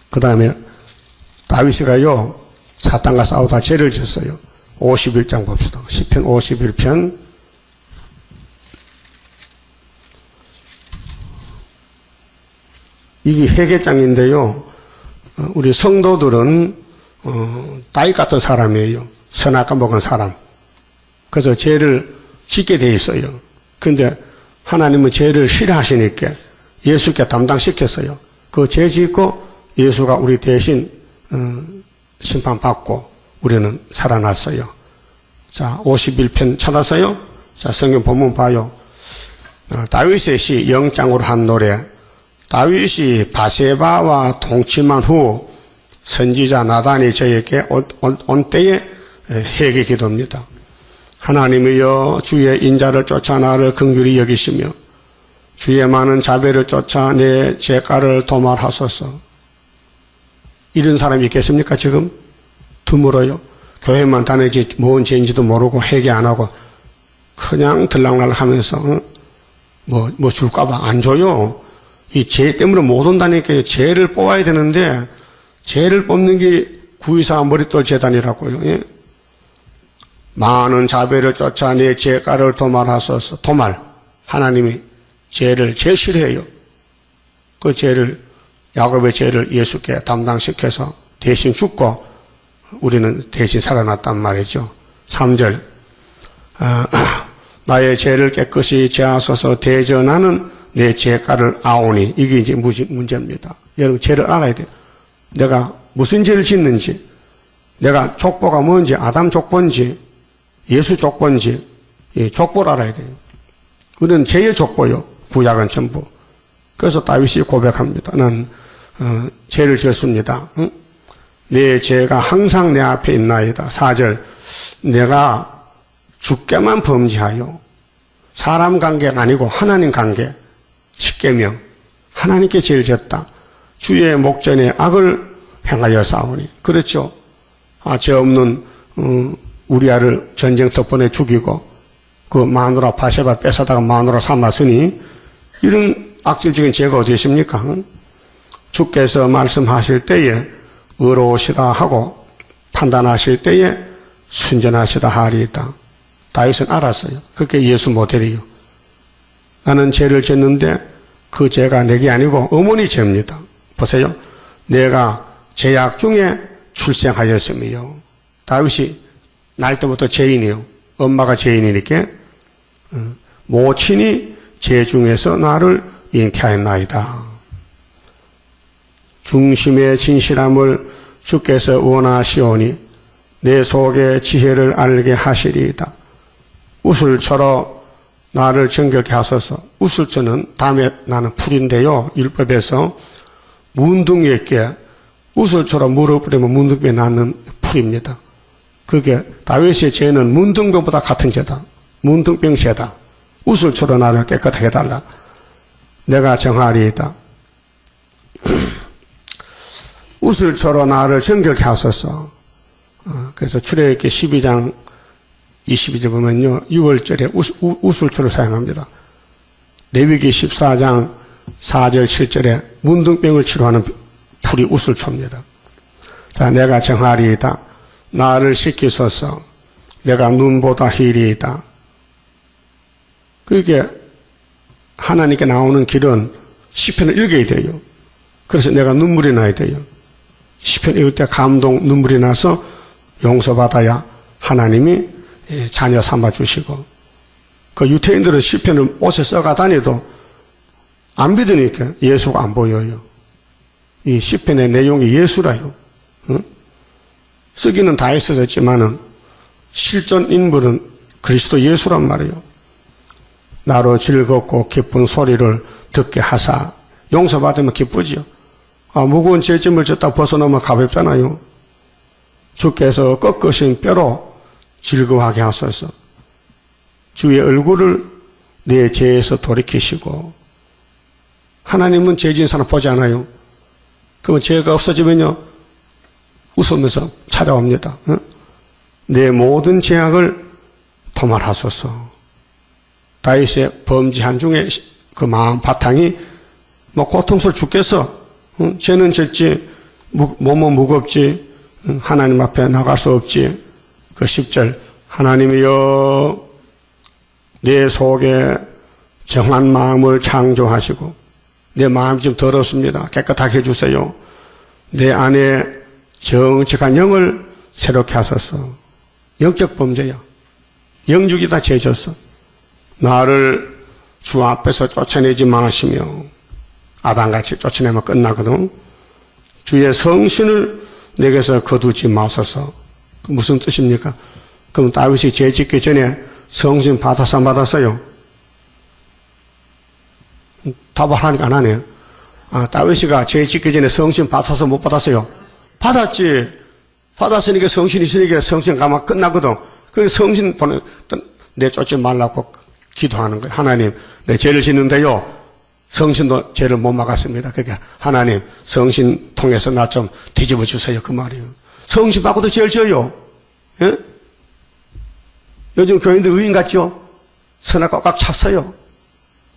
그 다음에 다윗이가요 사탄과 싸우다 죄를 졌어요. 51장 봅시다. 시편 51편 이게 회개장인데요. 우리 성도들은 다윗 같은 사람이에요. 선악과 먹은 사람. 그래서 죄를 짓게 돼 있어요. 근데 하나님은 죄를 싫어하시니까 예수께 담당시켰어요. 그 죄 짓고 예수가 우리 대신 심판받고 우리는 살아났어요. 자, 51편 찾았어요? 자, 성경 본문 봐요. 다윗의 시 영장으로 한 노래. 다윗이 바세바와 동침한 후 선지자 나단이 저에게 온 때에 회개 기도입니다. 하나님이여 주의 인자를 쫓아 나를 긍휼히 여기시며 주의 많은 자비를 쫓아 내 죄가를 도말하소서. 이런 사람이 있겠습니까 지금? 드물어요. 교회만 다니지 뭔 죄인지도 모르고 회개 안 하고 그냥 들락날락 하면서 뭐 줄까봐 안 줘요. 이 죄 때문에 못 온다니까. 죄를 뽑아야 되는데 죄를 뽑는 게 구의사 머릿돌 재단이라고요. 예? 많은 자비를 쫓아 내 죄가를 도말하소서. 도말. 하나님이 죄를 제일 싫어해요. 그 죄를 야곱의 죄를 예수께 담당시켜서 대신 죽고 우리는 대신 살아났단 말이죠. 3절 나의 죄를 깨끗이 제하소서 대전하는 내 죄가를 아오니. 이게 이제 문제입니다. 여러분 죄를 알아야 돼요. 내가 무슨 죄를 짓는지, 내가 족보가 뭔지, 아담 족보인지 예수 족보인지 족보를 알아야 돼요. 우리는 죄의 족보요. 구약은 전부. 그래서 다윗이 고백합니다. 나는 죄를 지었습니다. 응? 내 죄가 항상 내 앞에 있나이다. 4절 내가 주께만 범죄하여. 사람 관계가 아니고 하나님 관계. 10계명 하나님께 죄를 지었다. 주의 목전에 악을 행하여 싸우니. 그렇죠. 죄 없는 우리아를 전쟁터 보내 죽이고 그 마누라 바세바 뺏어다가 마누라 삼았으니 이런 악질적인 죄가 어디 있습니까? 주께서 말씀하실 때에 의로우시다 하고 판단하실 때에 순전하시다 하리이다. 다윗은 알았어요. 그게 예수 모델이요. 나는 죄를 짓는데 그 죄가 내게 아니고 어머니 죄입니다. 보세요. 내가 죄악 중에 출생하였으며. 다윗이 날 때부터 죄인이요. 엄마가 죄인이니까 모친이 죄 중에서 나를 잉태하였나이다. 중심의 진실함을 주께서 원하시오니 내 속의 지혜를 알게 하시리이다. 우슬처럼 나를 정결케 하소서. 우슬처는 다음에 나는 풀인데요. 율법에서 문둥이에게 우슬처럼 물을 뿌리면 문둥병이 나는 풀입니다. 그게 다윗의 죄는 문둥병보다 같은 죄다. 문둥병 죄다. 우슬처럼 나를 깨끗하게 해달라. 내가 정하리이다. 우슬처럼 나를 정결케 하소서. 그래서 출애굽기 12장 22절 보면요, 6월절에 우슬초를 사용합니다. 레위기 14장 4절 7절에 문둥병을 치료하는 풀이 우슬초입니다. 자, 내가 정하리이다. 나를 씻기소서. 내가 눈보다 희리이다. 그게 하나님께 나오는 길은 시편을 읽어야 돼요. 그래서 내가 눈물이 나야 돼요. 시편 읽을 때 감동 눈물이 나서 용서받아야 하나님이 자녀 삼아주시고, 그 유태인들은 시편을 옷에 써가 다니도 안 믿으니까 예수가 안 보여요. 이 시편의 내용이 예수라요. 응? 쓰기는 다 있었지만은 실존 인물은 그리스도 예수란 말이에요. 나로 즐겁고 기쁜 소리를 듣게 하사. 용서받으면 기쁘지요. 무거운 죄짐을 졌다 벗어나면 가볍잖아요. 주께서 꺾으신 뼈로 즐거워하게 하소서. 주의 얼굴을 내 죄에서 돌이키시고. 하나님은 죄진 사람 보지 않아요. 그러면 죄가 없어지면요, 웃으면서 찾아옵니다. 응? 내 모든 죄악을 도말하소서. 다윗의 범죄한 중에 그 마음 바탕이 고통스러워 죽겠어. 응? 죄는 졌지, 몸은 무겁지, 응? 하나님 앞에 나갈 수 없지. 그 10절, 하나님이여 내 속에 정한 마음을 창조하시고, 내 마음이 좀 더럽습니다. 깨끗하게 해주세요. 내 안에 정직한 영을 새롭게 하소서. 영적 범죄야. 영육이 다 죄졌어. 나를 주 앞에서 쫓아내지 마시며, 아담같이 쫓아내면 끝나거든. 주의 성신을 내게서 거두지 마소서. 무슨 뜻입니까? 그럼 다윗이 죄 짓기 전에 성신 받았어, 안 받았어요? 답을 하니까 안 하네요. 다윗이가 죄 짓기 전에 성신 받았어, 못 받았어요? 받았지. 받았으니까 성신이 있으니까 성신 가면 끝나거든. 그 성신 내쫓지 말라고 기도하는 거예요. 하나님, 내 죄를 짓는데요, 성신도 죄를 못 막았습니다. 그러니까 하나님, 성신 통해서 나 좀 뒤집어 주세요. 그 말이에요. 성신 받고도 죄를 지어요. 예? 요즘 교인들 의인 같죠? 선악 꽉꽉 찼어요.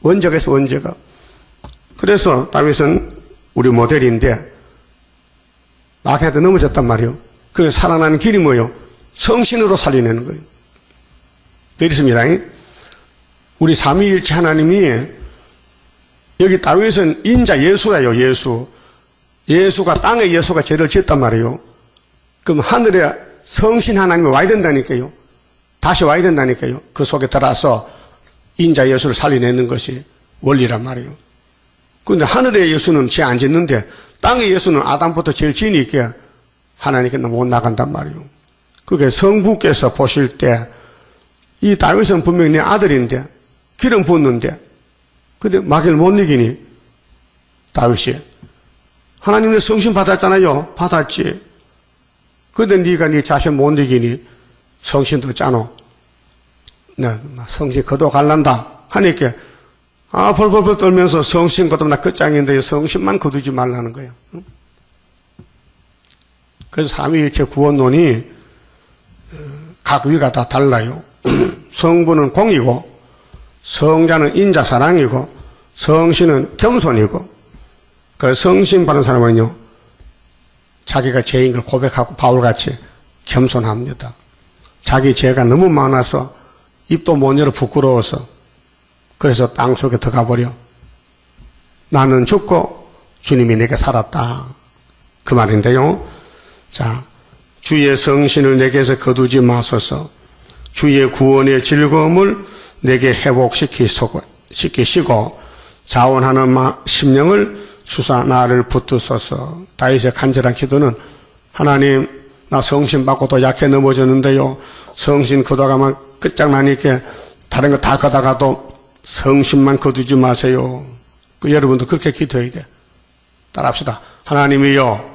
원죄가 있어, 원죄가. 그래서 다윗은 우리 모델인데 마귀한테 넘어졌단 말이에요. 그 살아나는 길이 뭐예요? 성신으로 살려내는 거예요. 그렇습니다. 우리 삼위일체 하나님이, 여기 다윗은 인자 예수예요. 예수. 예수가, 땅에 예수가 죄를 지었단 말이에요. 그럼 하늘에 성신 하나님이 와야 된다니까요. 다시 와야 된다니까요. 그 속에 들어와서 인자 예수를 살려내는 것이 원리란 말이에요. 그런데 하늘의 예수는 죄 안 짓는데 땅의 예수는 아담부터 죄를 지으니까 하나님께 못 나간단 말이에요. 그게 성부께서 보실 때 이 다윗은 분명히 내 아들인데 기름 붓는데, 근데 마귀를 못 이기니 다윗이, 하나님 내 성신 받았잖아요. 받았지. 근데 네가 네 자신 못 이기니 성신도 짜노. 나 성신 거둬 갈란다 하니까 벌벌벌 떨면서 성신 거두면 나 끝장인데 성신만 거두지 말라는 거예요. 그래서 삼위일체 구원론이 각 위가 다 달라요. 성부는 공이고, 성자는 인자 사랑이고, 성신은 겸손이고, 그 성신 받는 사람은요, 자기가 죄인 걸 고백하고 바울같이 겸손합니다. 자기 죄가 너무 많아서 입도 못 열어 부끄러워서, 그래서 땅속에 들어가 버려. 나는 죽고 주님이 내게 살았다. 그 말인데요. 자, 주의 성신을 내게서 거두지 마소서. 주의 구원의 즐거움을 내게 회복시키시고 자원하는 심령을 주사 나를 붙드소서. 다윗의 간절한 기도는 하나님 나 성신 받고도 약해 넘어졌는데요. 성신 거둬가면 끝장나니까 다른 거 다 거다가도 성신만 거두지 마세요. 여러분도 그렇게 기도해야 돼. 따라합시다. 하나님이요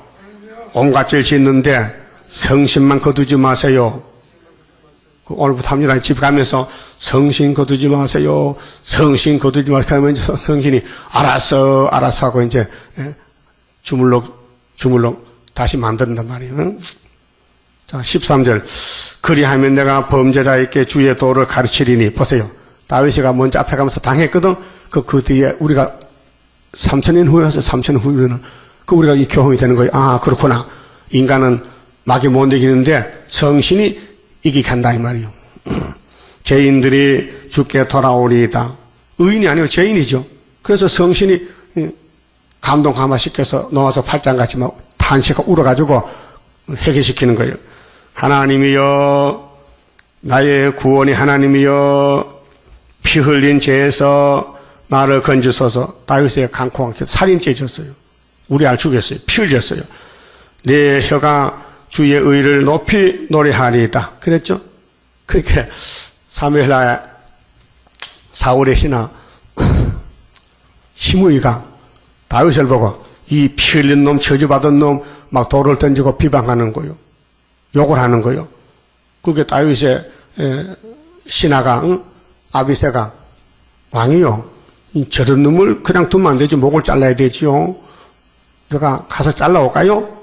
온갖 죄를 짓는데 성신만 거두지 마세요. 오늘부터 합니다. 집 가면서 성신 거두지 마세요. 성신 거두지 마세요. 하면 이제 성신이 알았어 하고 이제 주물럭 다시 만든단 말이에요. 자, 13절. 그리하면 내가 범죄자에게 주의 도를 가르치리니. 보세요. 다윗이가 먼저 앞에 가면서 당했거든. 그 뒤에 우리가 3,000년 후에 와서 3,000년 후에는 우리가 이 교훈이 되는 거예요. 아, 그렇구나. 인간은 막이 못 이기는데 성신이 이기게 한다, 이 말이에요. 죄인들이 주께 돌아오리이다. 의인이 아니고 죄인이죠. 그래서 성신이 감동 감화시켜서 놓아서 팔짱같이 막 탄식하고 울어가지고 회개시키는 거예요. 하나님이여, 나의 구원이 하나님이여, 피 흘린 죄에서 나를 건지소서. 다윗의 강콩한 살인죄 졌어요. 우리 알 죽였어요. 피 흘렸어요. 내 혀가 주의 의를 높이 노래하리이다. 그랬죠? 그렇게 사무엘하 사울의 신하 시므이가 다윗을 보고 이 피 흘린 놈, 저주받은 놈 막 돌을 던지고 비방하는 거요. 욕을 하는 거요. 그게 다윗의 신하가 아비새가 왕이요. 저런 놈을 그냥 두면 안 되지. 목을 잘라야 되지요. 내가 가서 잘라올까요?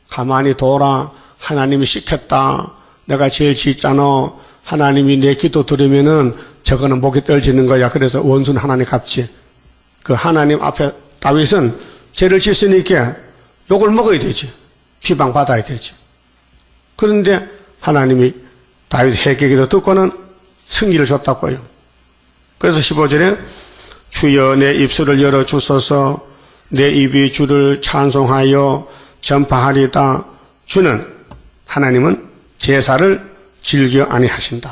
가만히 둬라. 하나님이 시켰다. 내가 죄를 짓잖아. 하나님이 내 기도 들으면은 저거는 목이 떨어지는 거야. 그래서 원수는 하나님 갚지. 그 하나님 앞에 다윗은 죄를 짓으니까 욕을 먹어야 되지. 비방받아야 되지. 그런데 하나님이 다윗 회개기도 듣고는 승리를 줬다고요. 그래서 15절에 주여 내 입술을 열어 주소서. 내 입이 주를 찬송하여 전파하리다. 주는 하나님은 제사를 즐겨 아니하신다.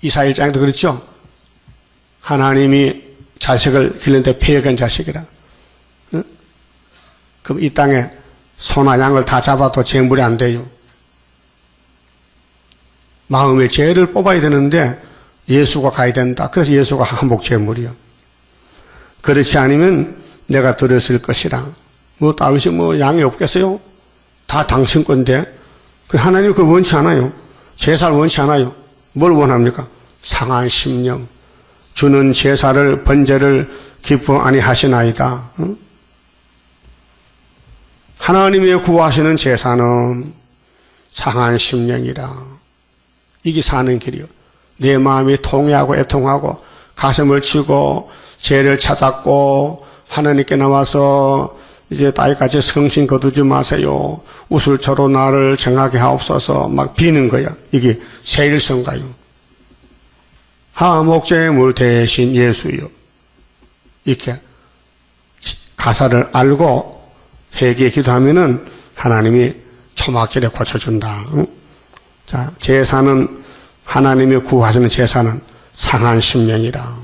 이사 1장에도 그렇죠. 하나님이 자식을 기르는데 폐역한 자식이라. 응? 그럼 이 땅에 소나 양을 다 잡아도 재물이 안 돼요. 마음의 죄를 뽑아야 되는데 예수가 가야 된다. 그래서 예수가 한복 재물이요. 그렇지 않으면 내가 들었을 것이라. 다윗이 양이 없겠어요? 다 당신 건데. 하나님 그걸 원치 않아요. 제사를 원치 않아요. 뭘 원합니까? 상한 심령. 주는 제사를, 번제를 기뻐 아니하시나이다. 응? 하나님이 구하시는 제사는 상한 심령이라. 이게 사는 길이요. 내 마음이 통해하고 애통하고 가슴을 치고 죄를 찾았고 하나님께 나와서 이제 다윗같이 성신 거두지 마세요. 우슬초로 나를 정하게 하옵소서 막 비는 거야. 이게 세일성가요. 하목제물 대신 예수요. 이렇게 가사를 알고 회개에 기도하면은 하나님이 초막절에 고쳐준다. 응? 자, 제사는 하나님이 구하시는 제사는 상한 심령이라.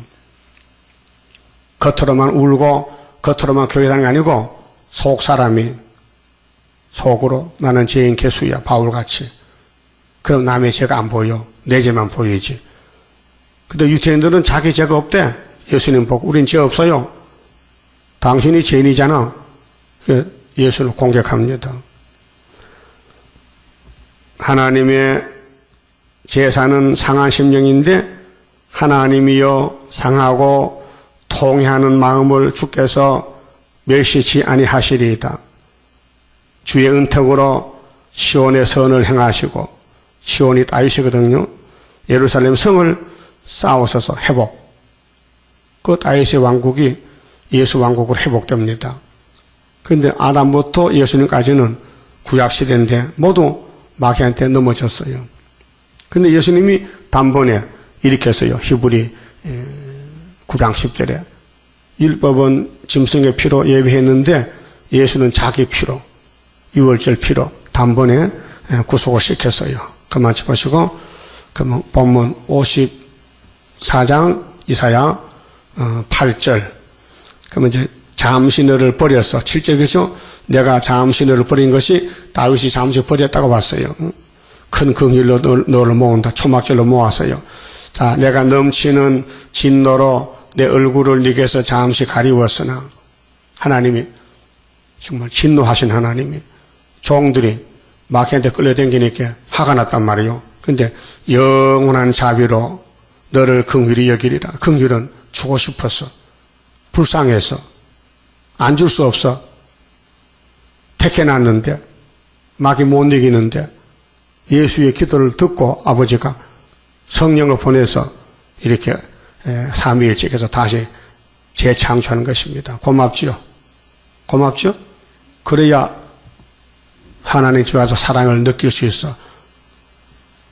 겉으로만 울고 겉으로만 교회 다니는 게 아니고 속 사람이 속으로 나는 죄인 개수야. 바울같이. 그럼 남의 죄가 안 보여. 내 죄만 보이지. 근데 유태인들은 자기 죄가 없대. 예수님 보고 우린 죄 없어요. 당신이 죄인이잖아. 예수를 공격합니다. 하나님의 제사는 상한 심령인데 하나님이여 상하고 통회하는 마음을 주께서 멸시치 아니하시리이다. 주의 은택으로 시온의 선을 행하시고 시온이 다윗이거든요. 예루살렘 성을 쌓으셔서 회복. 그 다윗의 왕국이 예수 왕국으로 회복됩니다. 그런데 아담부터 예수님까지는 구약시대인데 모두 마귀한테 넘어졌어요. 그런데 예수님이 단번에 일으켰어요. 히브리 9장 10절에. 율법은 짐승의 피로 예비했는데 예수는 자기 피로, 유월절 피로 단번에 구속을 시켰어요. 그만 짚으시고, 그러면 본문 54장 이사야 8절. 그러면 이제 잠시 너를 버렸어. 7절에서 내가 잠시 너를 버린 것이 다윗이 잠시 버렸다고 봤어요. 큰 긍휼로 너를 모은다. 초막절로 모았어요. 자, 내가 넘치는 진노로 내 얼굴을 네게서 잠시 가리웠으나 하나님이 정말 진노하신 하나님이 종들이 마귀한테 끌려다니니까 화가 났단 말이에요. 근데 영원한 자비로 너를 긍휼히 여기리라. 긍휼은 주고 싶어서 불쌍해서 안 줄 수 없어. 택해놨는데 마귀 못 이기는데 예수의 기도를 듣고 아버지가 성령을 보내서 이렇게 삼위일체께서 다시 재창조하는 것입니다. 고맙지요? 고맙죠? 그래야 하나님 집에 와서 사랑을 느낄 수 있어.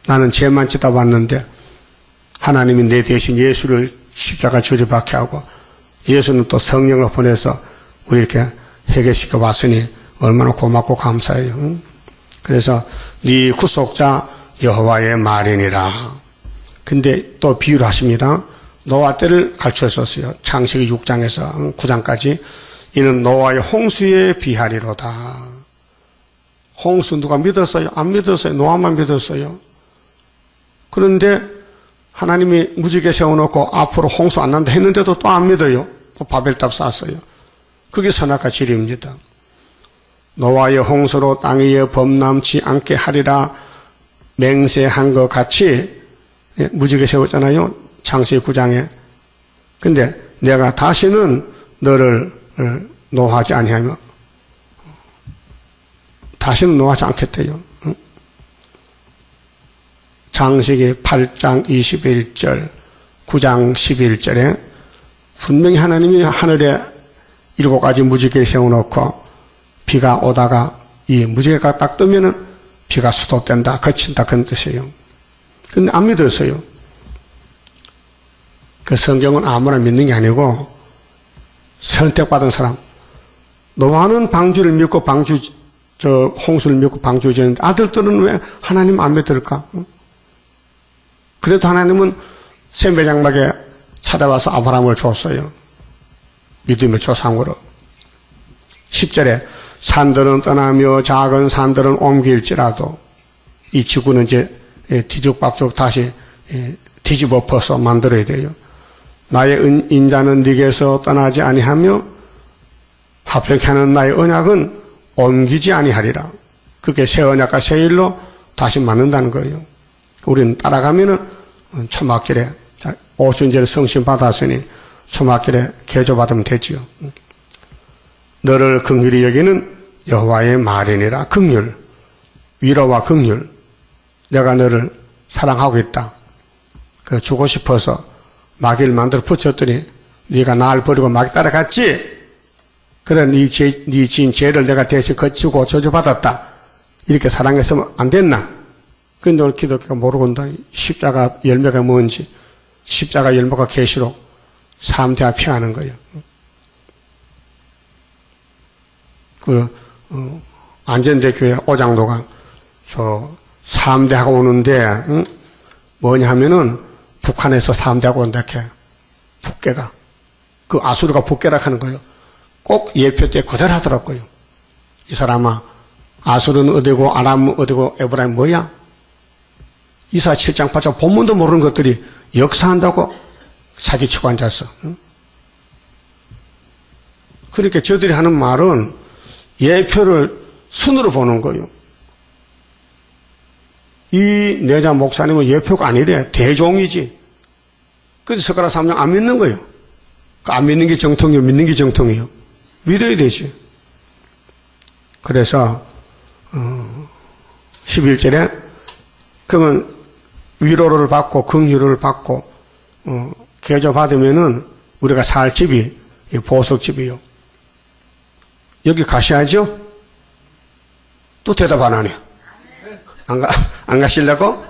나는 죄만 짓다 봤는데 하나님이 내 대신 예수를 십자가 저리 박게 하고 예수는 또 성령을 보내서 우리 이렇게 해결시켜 왔으니 얼마나 고맙고 감사해요. 그래서 네 구속자 여호와의 말이니라. 근데 또 비유를 하십니다. 노아 때를 가르쳤었어요. 창세기 6장에서 9장까지 이는 노아의 홍수에 비하리로다. 홍수 누가 믿었어요? 안 믿었어요. 노아만 믿었어요. 그런데 하나님이 무지개 세워놓고 앞으로 홍수 안 난다 했는데도 또 안 믿어요. 또 바벨탑 쌓았어요. 그게 선악과 진리입니다. 노아의 홍수로 땅 위에 범람치 않게 하리라 맹세한 것 같이 무지개 세웠잖아요. 창세기 9장에. 근데 내가 다시는 너를 노하지 아니하며 다시는 노하지 않겠대요. 창세기 8장 21절 9장 11절에 분명히 하나님이 하늘에 7가지 무지개 세워놓고 비가 오다가 이 무지개가 딱 뜨면은 비가 수도된다, 그친다 그런 뜻이에요. 근데 안 믿었어요. 그 성경은 아무나 믿는 게 아니고 선택받은 사람. 노아는 방주를 믿고 홍수를 믿고 방주 지었는데 아들들은 왜 하나님 안 믿을까? 그래도 하나님은 셈배장막에 찾아와서 아브라함을 줬어요. 믿음의 조상으로. 10절에 산들은 떠나며 작은 산들은 옮길지라도 이 지구는 이제 뒤죽박죽 다시 뒤집어 엎어서 만들어야 돼요. 나의 인자는 네게서 떠나지 아니하며 합력케 하는 나의 언약은 옮기지 아니하리라. 그게 새 언약과 새 일로 다시 만든다는 거예요. 우리는 따라가면은 초막길에 오순절 성신 받았으니 초막길에 개조받으면 되지요. 너를 긍휼히 여기는 여호와의 말이니라. 긍휼, 위로와 긍휼. 내가 너를 사랑하고 있다. 그 주고 싶어서 마귀를 만들어 붙였더니 네가 나를 버리고 마귀 따라갔지. 그래 네 지은 죄를 내가 대신 거치고 저주받았다. 이렇게 사랑했으면 안 됐나? 근데 오늘 기독교가 모르고 온다. 십자가 열매가 뭔지, 십자가 열매가 계시록 3대가 피하는 거예요. 안전대 교회 오장도가 저 3대하고 오는데, 뭐냐 하면은 북한에서 3대하고 온다 해. 북괴가. 그 아수르가 북괴라 하는 거예요. 꼭 예표 때 그대로 하더라고요. 이 사람아, 아수르는 어디고, 아람은 어디고, 에브라임 뭐야? 이사 7장 8장 본문도 모르는 것들이 역사한다고 사기치고 앉았어. 그렇게 저들이 하는 말은 예표를 순으로 보는 거예요. 이 내자 목사님은 예표가 아니래. 대종이지. 그래서 석가라 3장 안 믿는 거예요. 안 믿는 게 정통이요. 믿는 게 정통이요. 믿어야 되지. 그래서 11절에 그러면 위로를 받고 긍휼을 받고 개조받으면은 우리가 살 집이 보석집이요. 여기 가셔야죠? 또 대답 안 하네. 안 가시려고?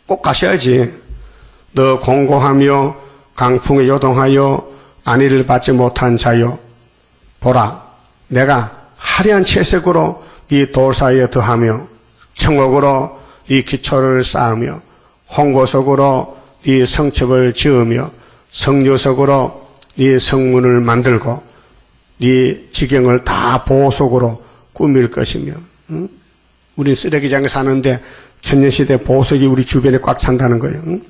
꼭 가셔야지. 너 공고하며 강풍에 요동하여 안위를 받지 못한 자여, 보라, 내가 화려한 채색으로 이 돌 사이에 더하며 청옥으로 이 기초를 쌓으며 홍보석으로 이 성첩을 지으며 성류석으로 네 성문을 만들고 네 지경을 다 보석으로 꾸밀 것이며, 응? 우리 쓰레기장에 사는데 천년시대 보석이 우리 주변에 꽉 찬다는 거예요. 응?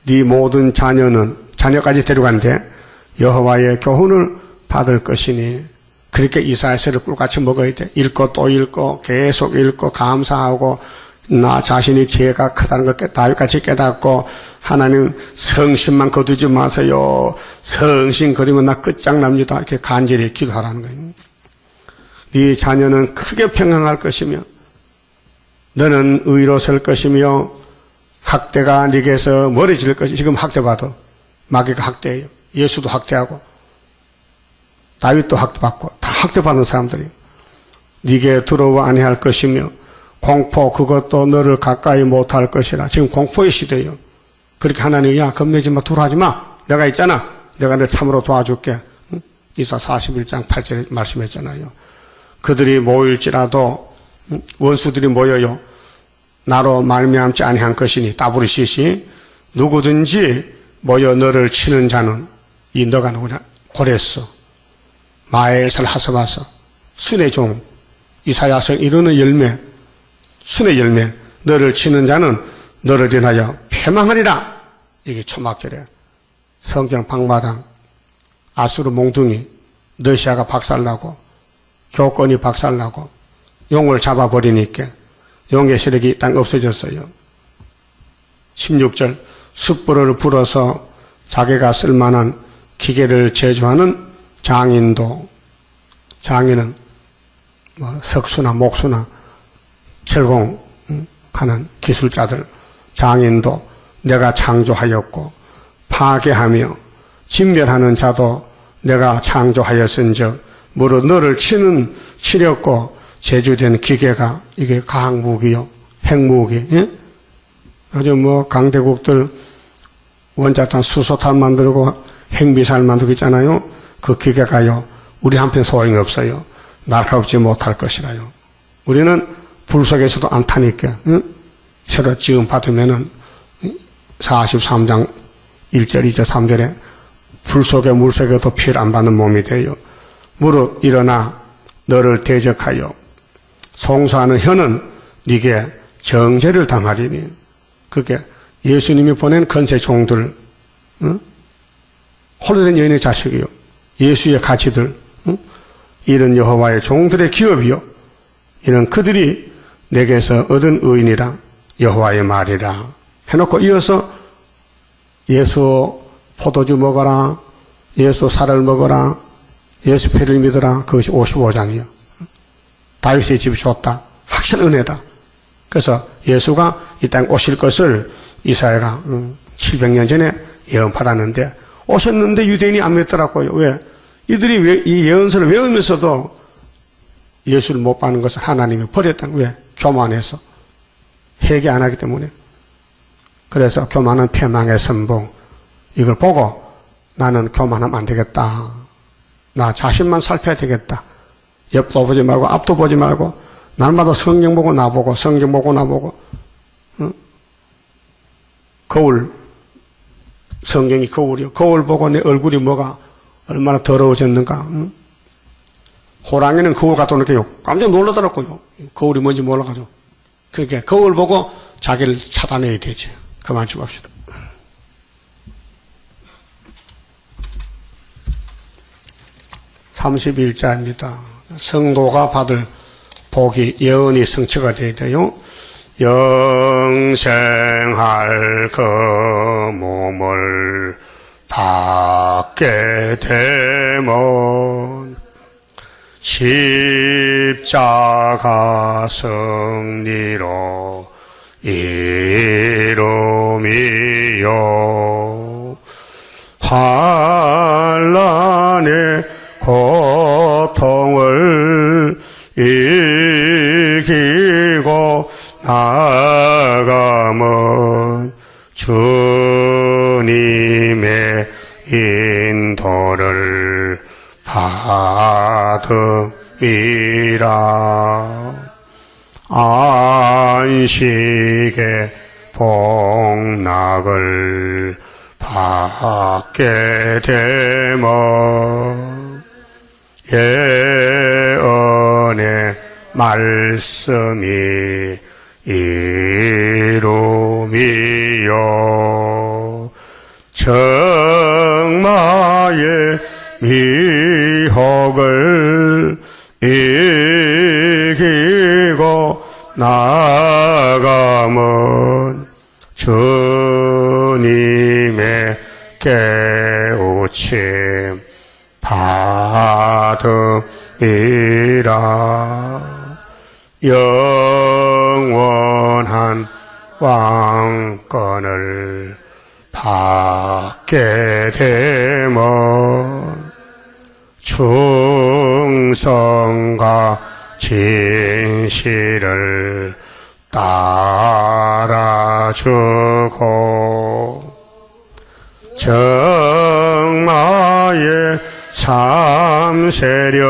네 모든 자녀까지 데려간대 여호와의 교훈을 받을 것이니, 그렇게 이사야서를 꿀같이 먹어야 돼. 읽고 또 읽고 계속 읽고 감사하고 나 자신이 죄가 크다는 걸 다윗같이 깨닫고, 하나님 성심만 거두지 마세요. 성심 거리면 나 끝장납니다. 이렇게 간절히 기도하라는 거예요. 네 자녀는 크게 평안할 것이며 너는 의로 설 것이며 학대가 네게서 멀어질 것이. 지금 학대받아. 마귀가 학대해요. 예수도 학대하고 다윗도 학대받고 다 학대받는 사람들이에요. 네게 들어와 아니할 것이며 공포 그것도 너를 가까이 못할 것이라. 지금 공포의 시대예요. 그렇게 하나님이 야 겁내지 마, 두려워하지 마. 내가 있잖아. 내가 너 참으로 도와줄게. 응? 이사 41장 8절에 말씀했잖아요. 그들이 모일지라도 원수들이 모여요. 나로 말미암지 아니한 것이니 따브르시시 누구든지 모여 너를 치는 자는 이 너가 누구냐? 고레스 마엘살 하스바서 순의 종 이사야서 이루는 열매 순의 열매 너를 치는 자는 너를 인하여 패망하리라. 이게 초막절에 성전 방마당 아수르 몽둥이 러시아가 박살나고 교권이 박살나고 용을 잡아버리니까 용의 세력이 딱 없어졌어요. 16절 숯불을 불어서 자기가 쓸만한 기계를 제조하는 장인도, 장인은 석수나 목수나 철공하는 기술자들, 장인도 내가 창조하였고 파괴하며 진멸하는 자도 내가 창조하였은즉 무릇 너를 치는 치렸고 제조된 기계가 이게 과학무기요, 핵무기. 예? 아주 강대국들 원자탄 수소탄 만들고 핵미사일 만들고 있잖아요. 그 기계가요 우리 한편 소용이 없어요. 날카롭지 못할 것이라요. 우리는 불 속에서도 안 타니까. 새로 지음 받으면은 43장 1절 2절 3절에 불 속에 물 속에도 피를 안 받는 몸이 돼요. 무릇 일어나 너를 대적하여 송수하는 혀는 네게 정죄를 당하리니. 그게 예수님이 보낸 건세 종들, 홀로 된 여인의 자식이요, 예수의 가치들, 이런 여호와의 종들의 기업이요, 이는 그들이 내게서 얻은 의인이라 여호와의 말이라 해놓고 이어서 예수 포도주 먹어라, 예수 살을 먹어라, 예수 피를 믿어라. 그것이 55장이요. 다윗의 집이 줬다. 확실한 은혜다. 그래서 예수가 이 땅에 오실 것을 이사야가 700년 전에 예언받았는데 오셨는데 유대인이 안 믿더라고요. 왜? 이들이 왜 이 예언서를 외우면서도 예수를 못 받는 것을 하나님이 버렸다는. 왜? 교만해서. 회개 안 하기 때문에. 그래서 교만은 패망의 선봉. 이걸 보고 나는 교만하면 안 되겠다. 나 자신만 살펴야 되겠다. 옆도 보지 말고 앞도 보지 말고 날마다 성경 보고 나보고 성경 보고 나보고. 거울, 성경이 거울이요. 거울 보고 내 얼굴이 뭐가 얼마나 더러워졌는가. 호랑이는 거울 갖다 놓을게요. 깜짝 놀라더라고요. 거울이 뭔지 몰라가지고. 그러니까 거울 보고 자기를 차단해야 되지. 그만 좀 합시다. (31자입니다) 성도가 받을 복이 예언이 성취가 되어야 돼요. 영생할 그 몸을 받게 되면 십자가 승리로 이름이요 환난의 고통을 이기고 나가면 주님의 인도를 받음이라. 안식의 복락을 받음이라. 받게 되면 예언의 말씀이 이루미요 정마의 미혹을 이기고 나아가면 주님의 깨우침 받음이라 영원한 왕권을 받게 되면 충성과 진실을 따라주고 정마의 참세력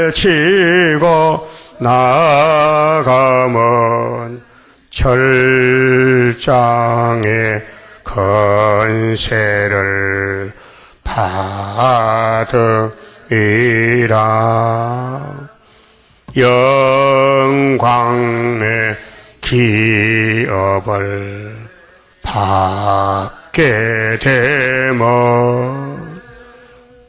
깨치고 나가면 철장의 건세를 받으리라 영광의 기업을 받게 되면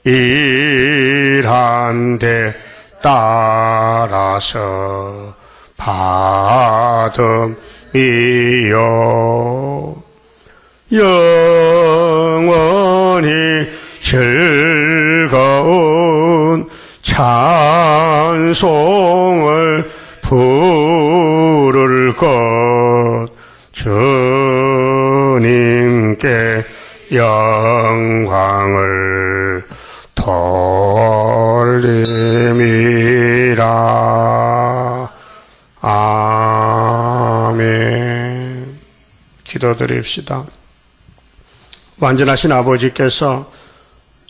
일한 데 따라서 받음이요 영원히 즐거운 찬송을 부를 것 주님께 영광을 돌림이라. 아멘. 기도드립시다. 완전하신 아버지께서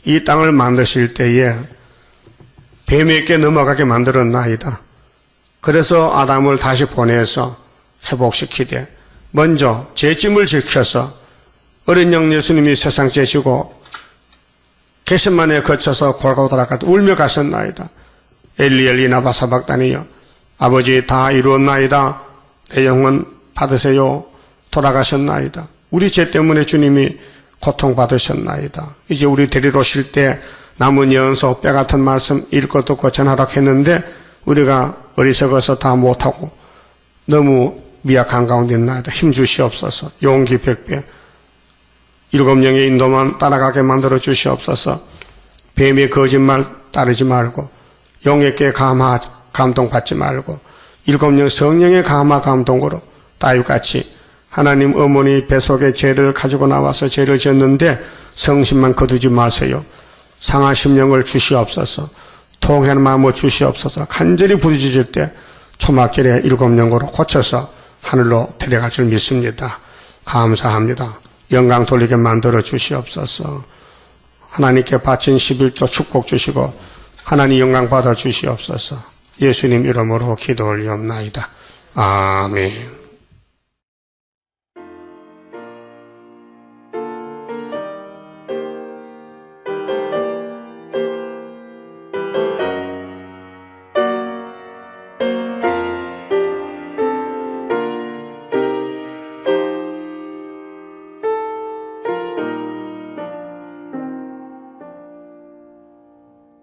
이 땅을 만드실 때에 뱀에게 넘어가게 만들었나이다. 그래서 아담을 다시 보내서 회복시키되 먼저 죄짐을 지켜서 어린 영 예수님이 세상 죄지고 겟세마네에 거쳐서 골고다라 갈 때 울며 가셨나이다. 엘리 엘리 나바 사박다니여 아버지 다 이루었나이다. 내 영혼 받으세요. 돌아가셨나이다. 우리 죄 때문에 주님이 고통받으셨나이다. 이제 우리 데리러 오실 때 남은 연서 빼같은 말씀 읽고 듣고 전하라고 했는데 우리가 어리석어서 다 못하고 너무 미약한 가운데 있나이다. 힘주시옵소서. 용기 100배 7명의 인도만 따라가게 만들어 주시옵소서. 뱀의 거짓말 따르지 말고 용에게 감동받지 말고 7명 성령의 감동으로 다윗같이 하나님 어머니 뱃속에 죄를 가지고 나와서 죄를 지었는데 성심만 거두지 마세요. 상한 심령을 주시옵소서. 통회한 마음을 주시옵소서. 간절히 부르짖을 때 초막절에 7명으로 고쳐서 하늘로 데려갈 줄 믿습니다. 감사합니다. 영광 돌리게 만들어 주시옵소서. 하나님께 바친 11조 축복 주시고 하나님 영광 받아 주시옵소서. 예수님 이름으로 기도 올리옵나이다. 아멘.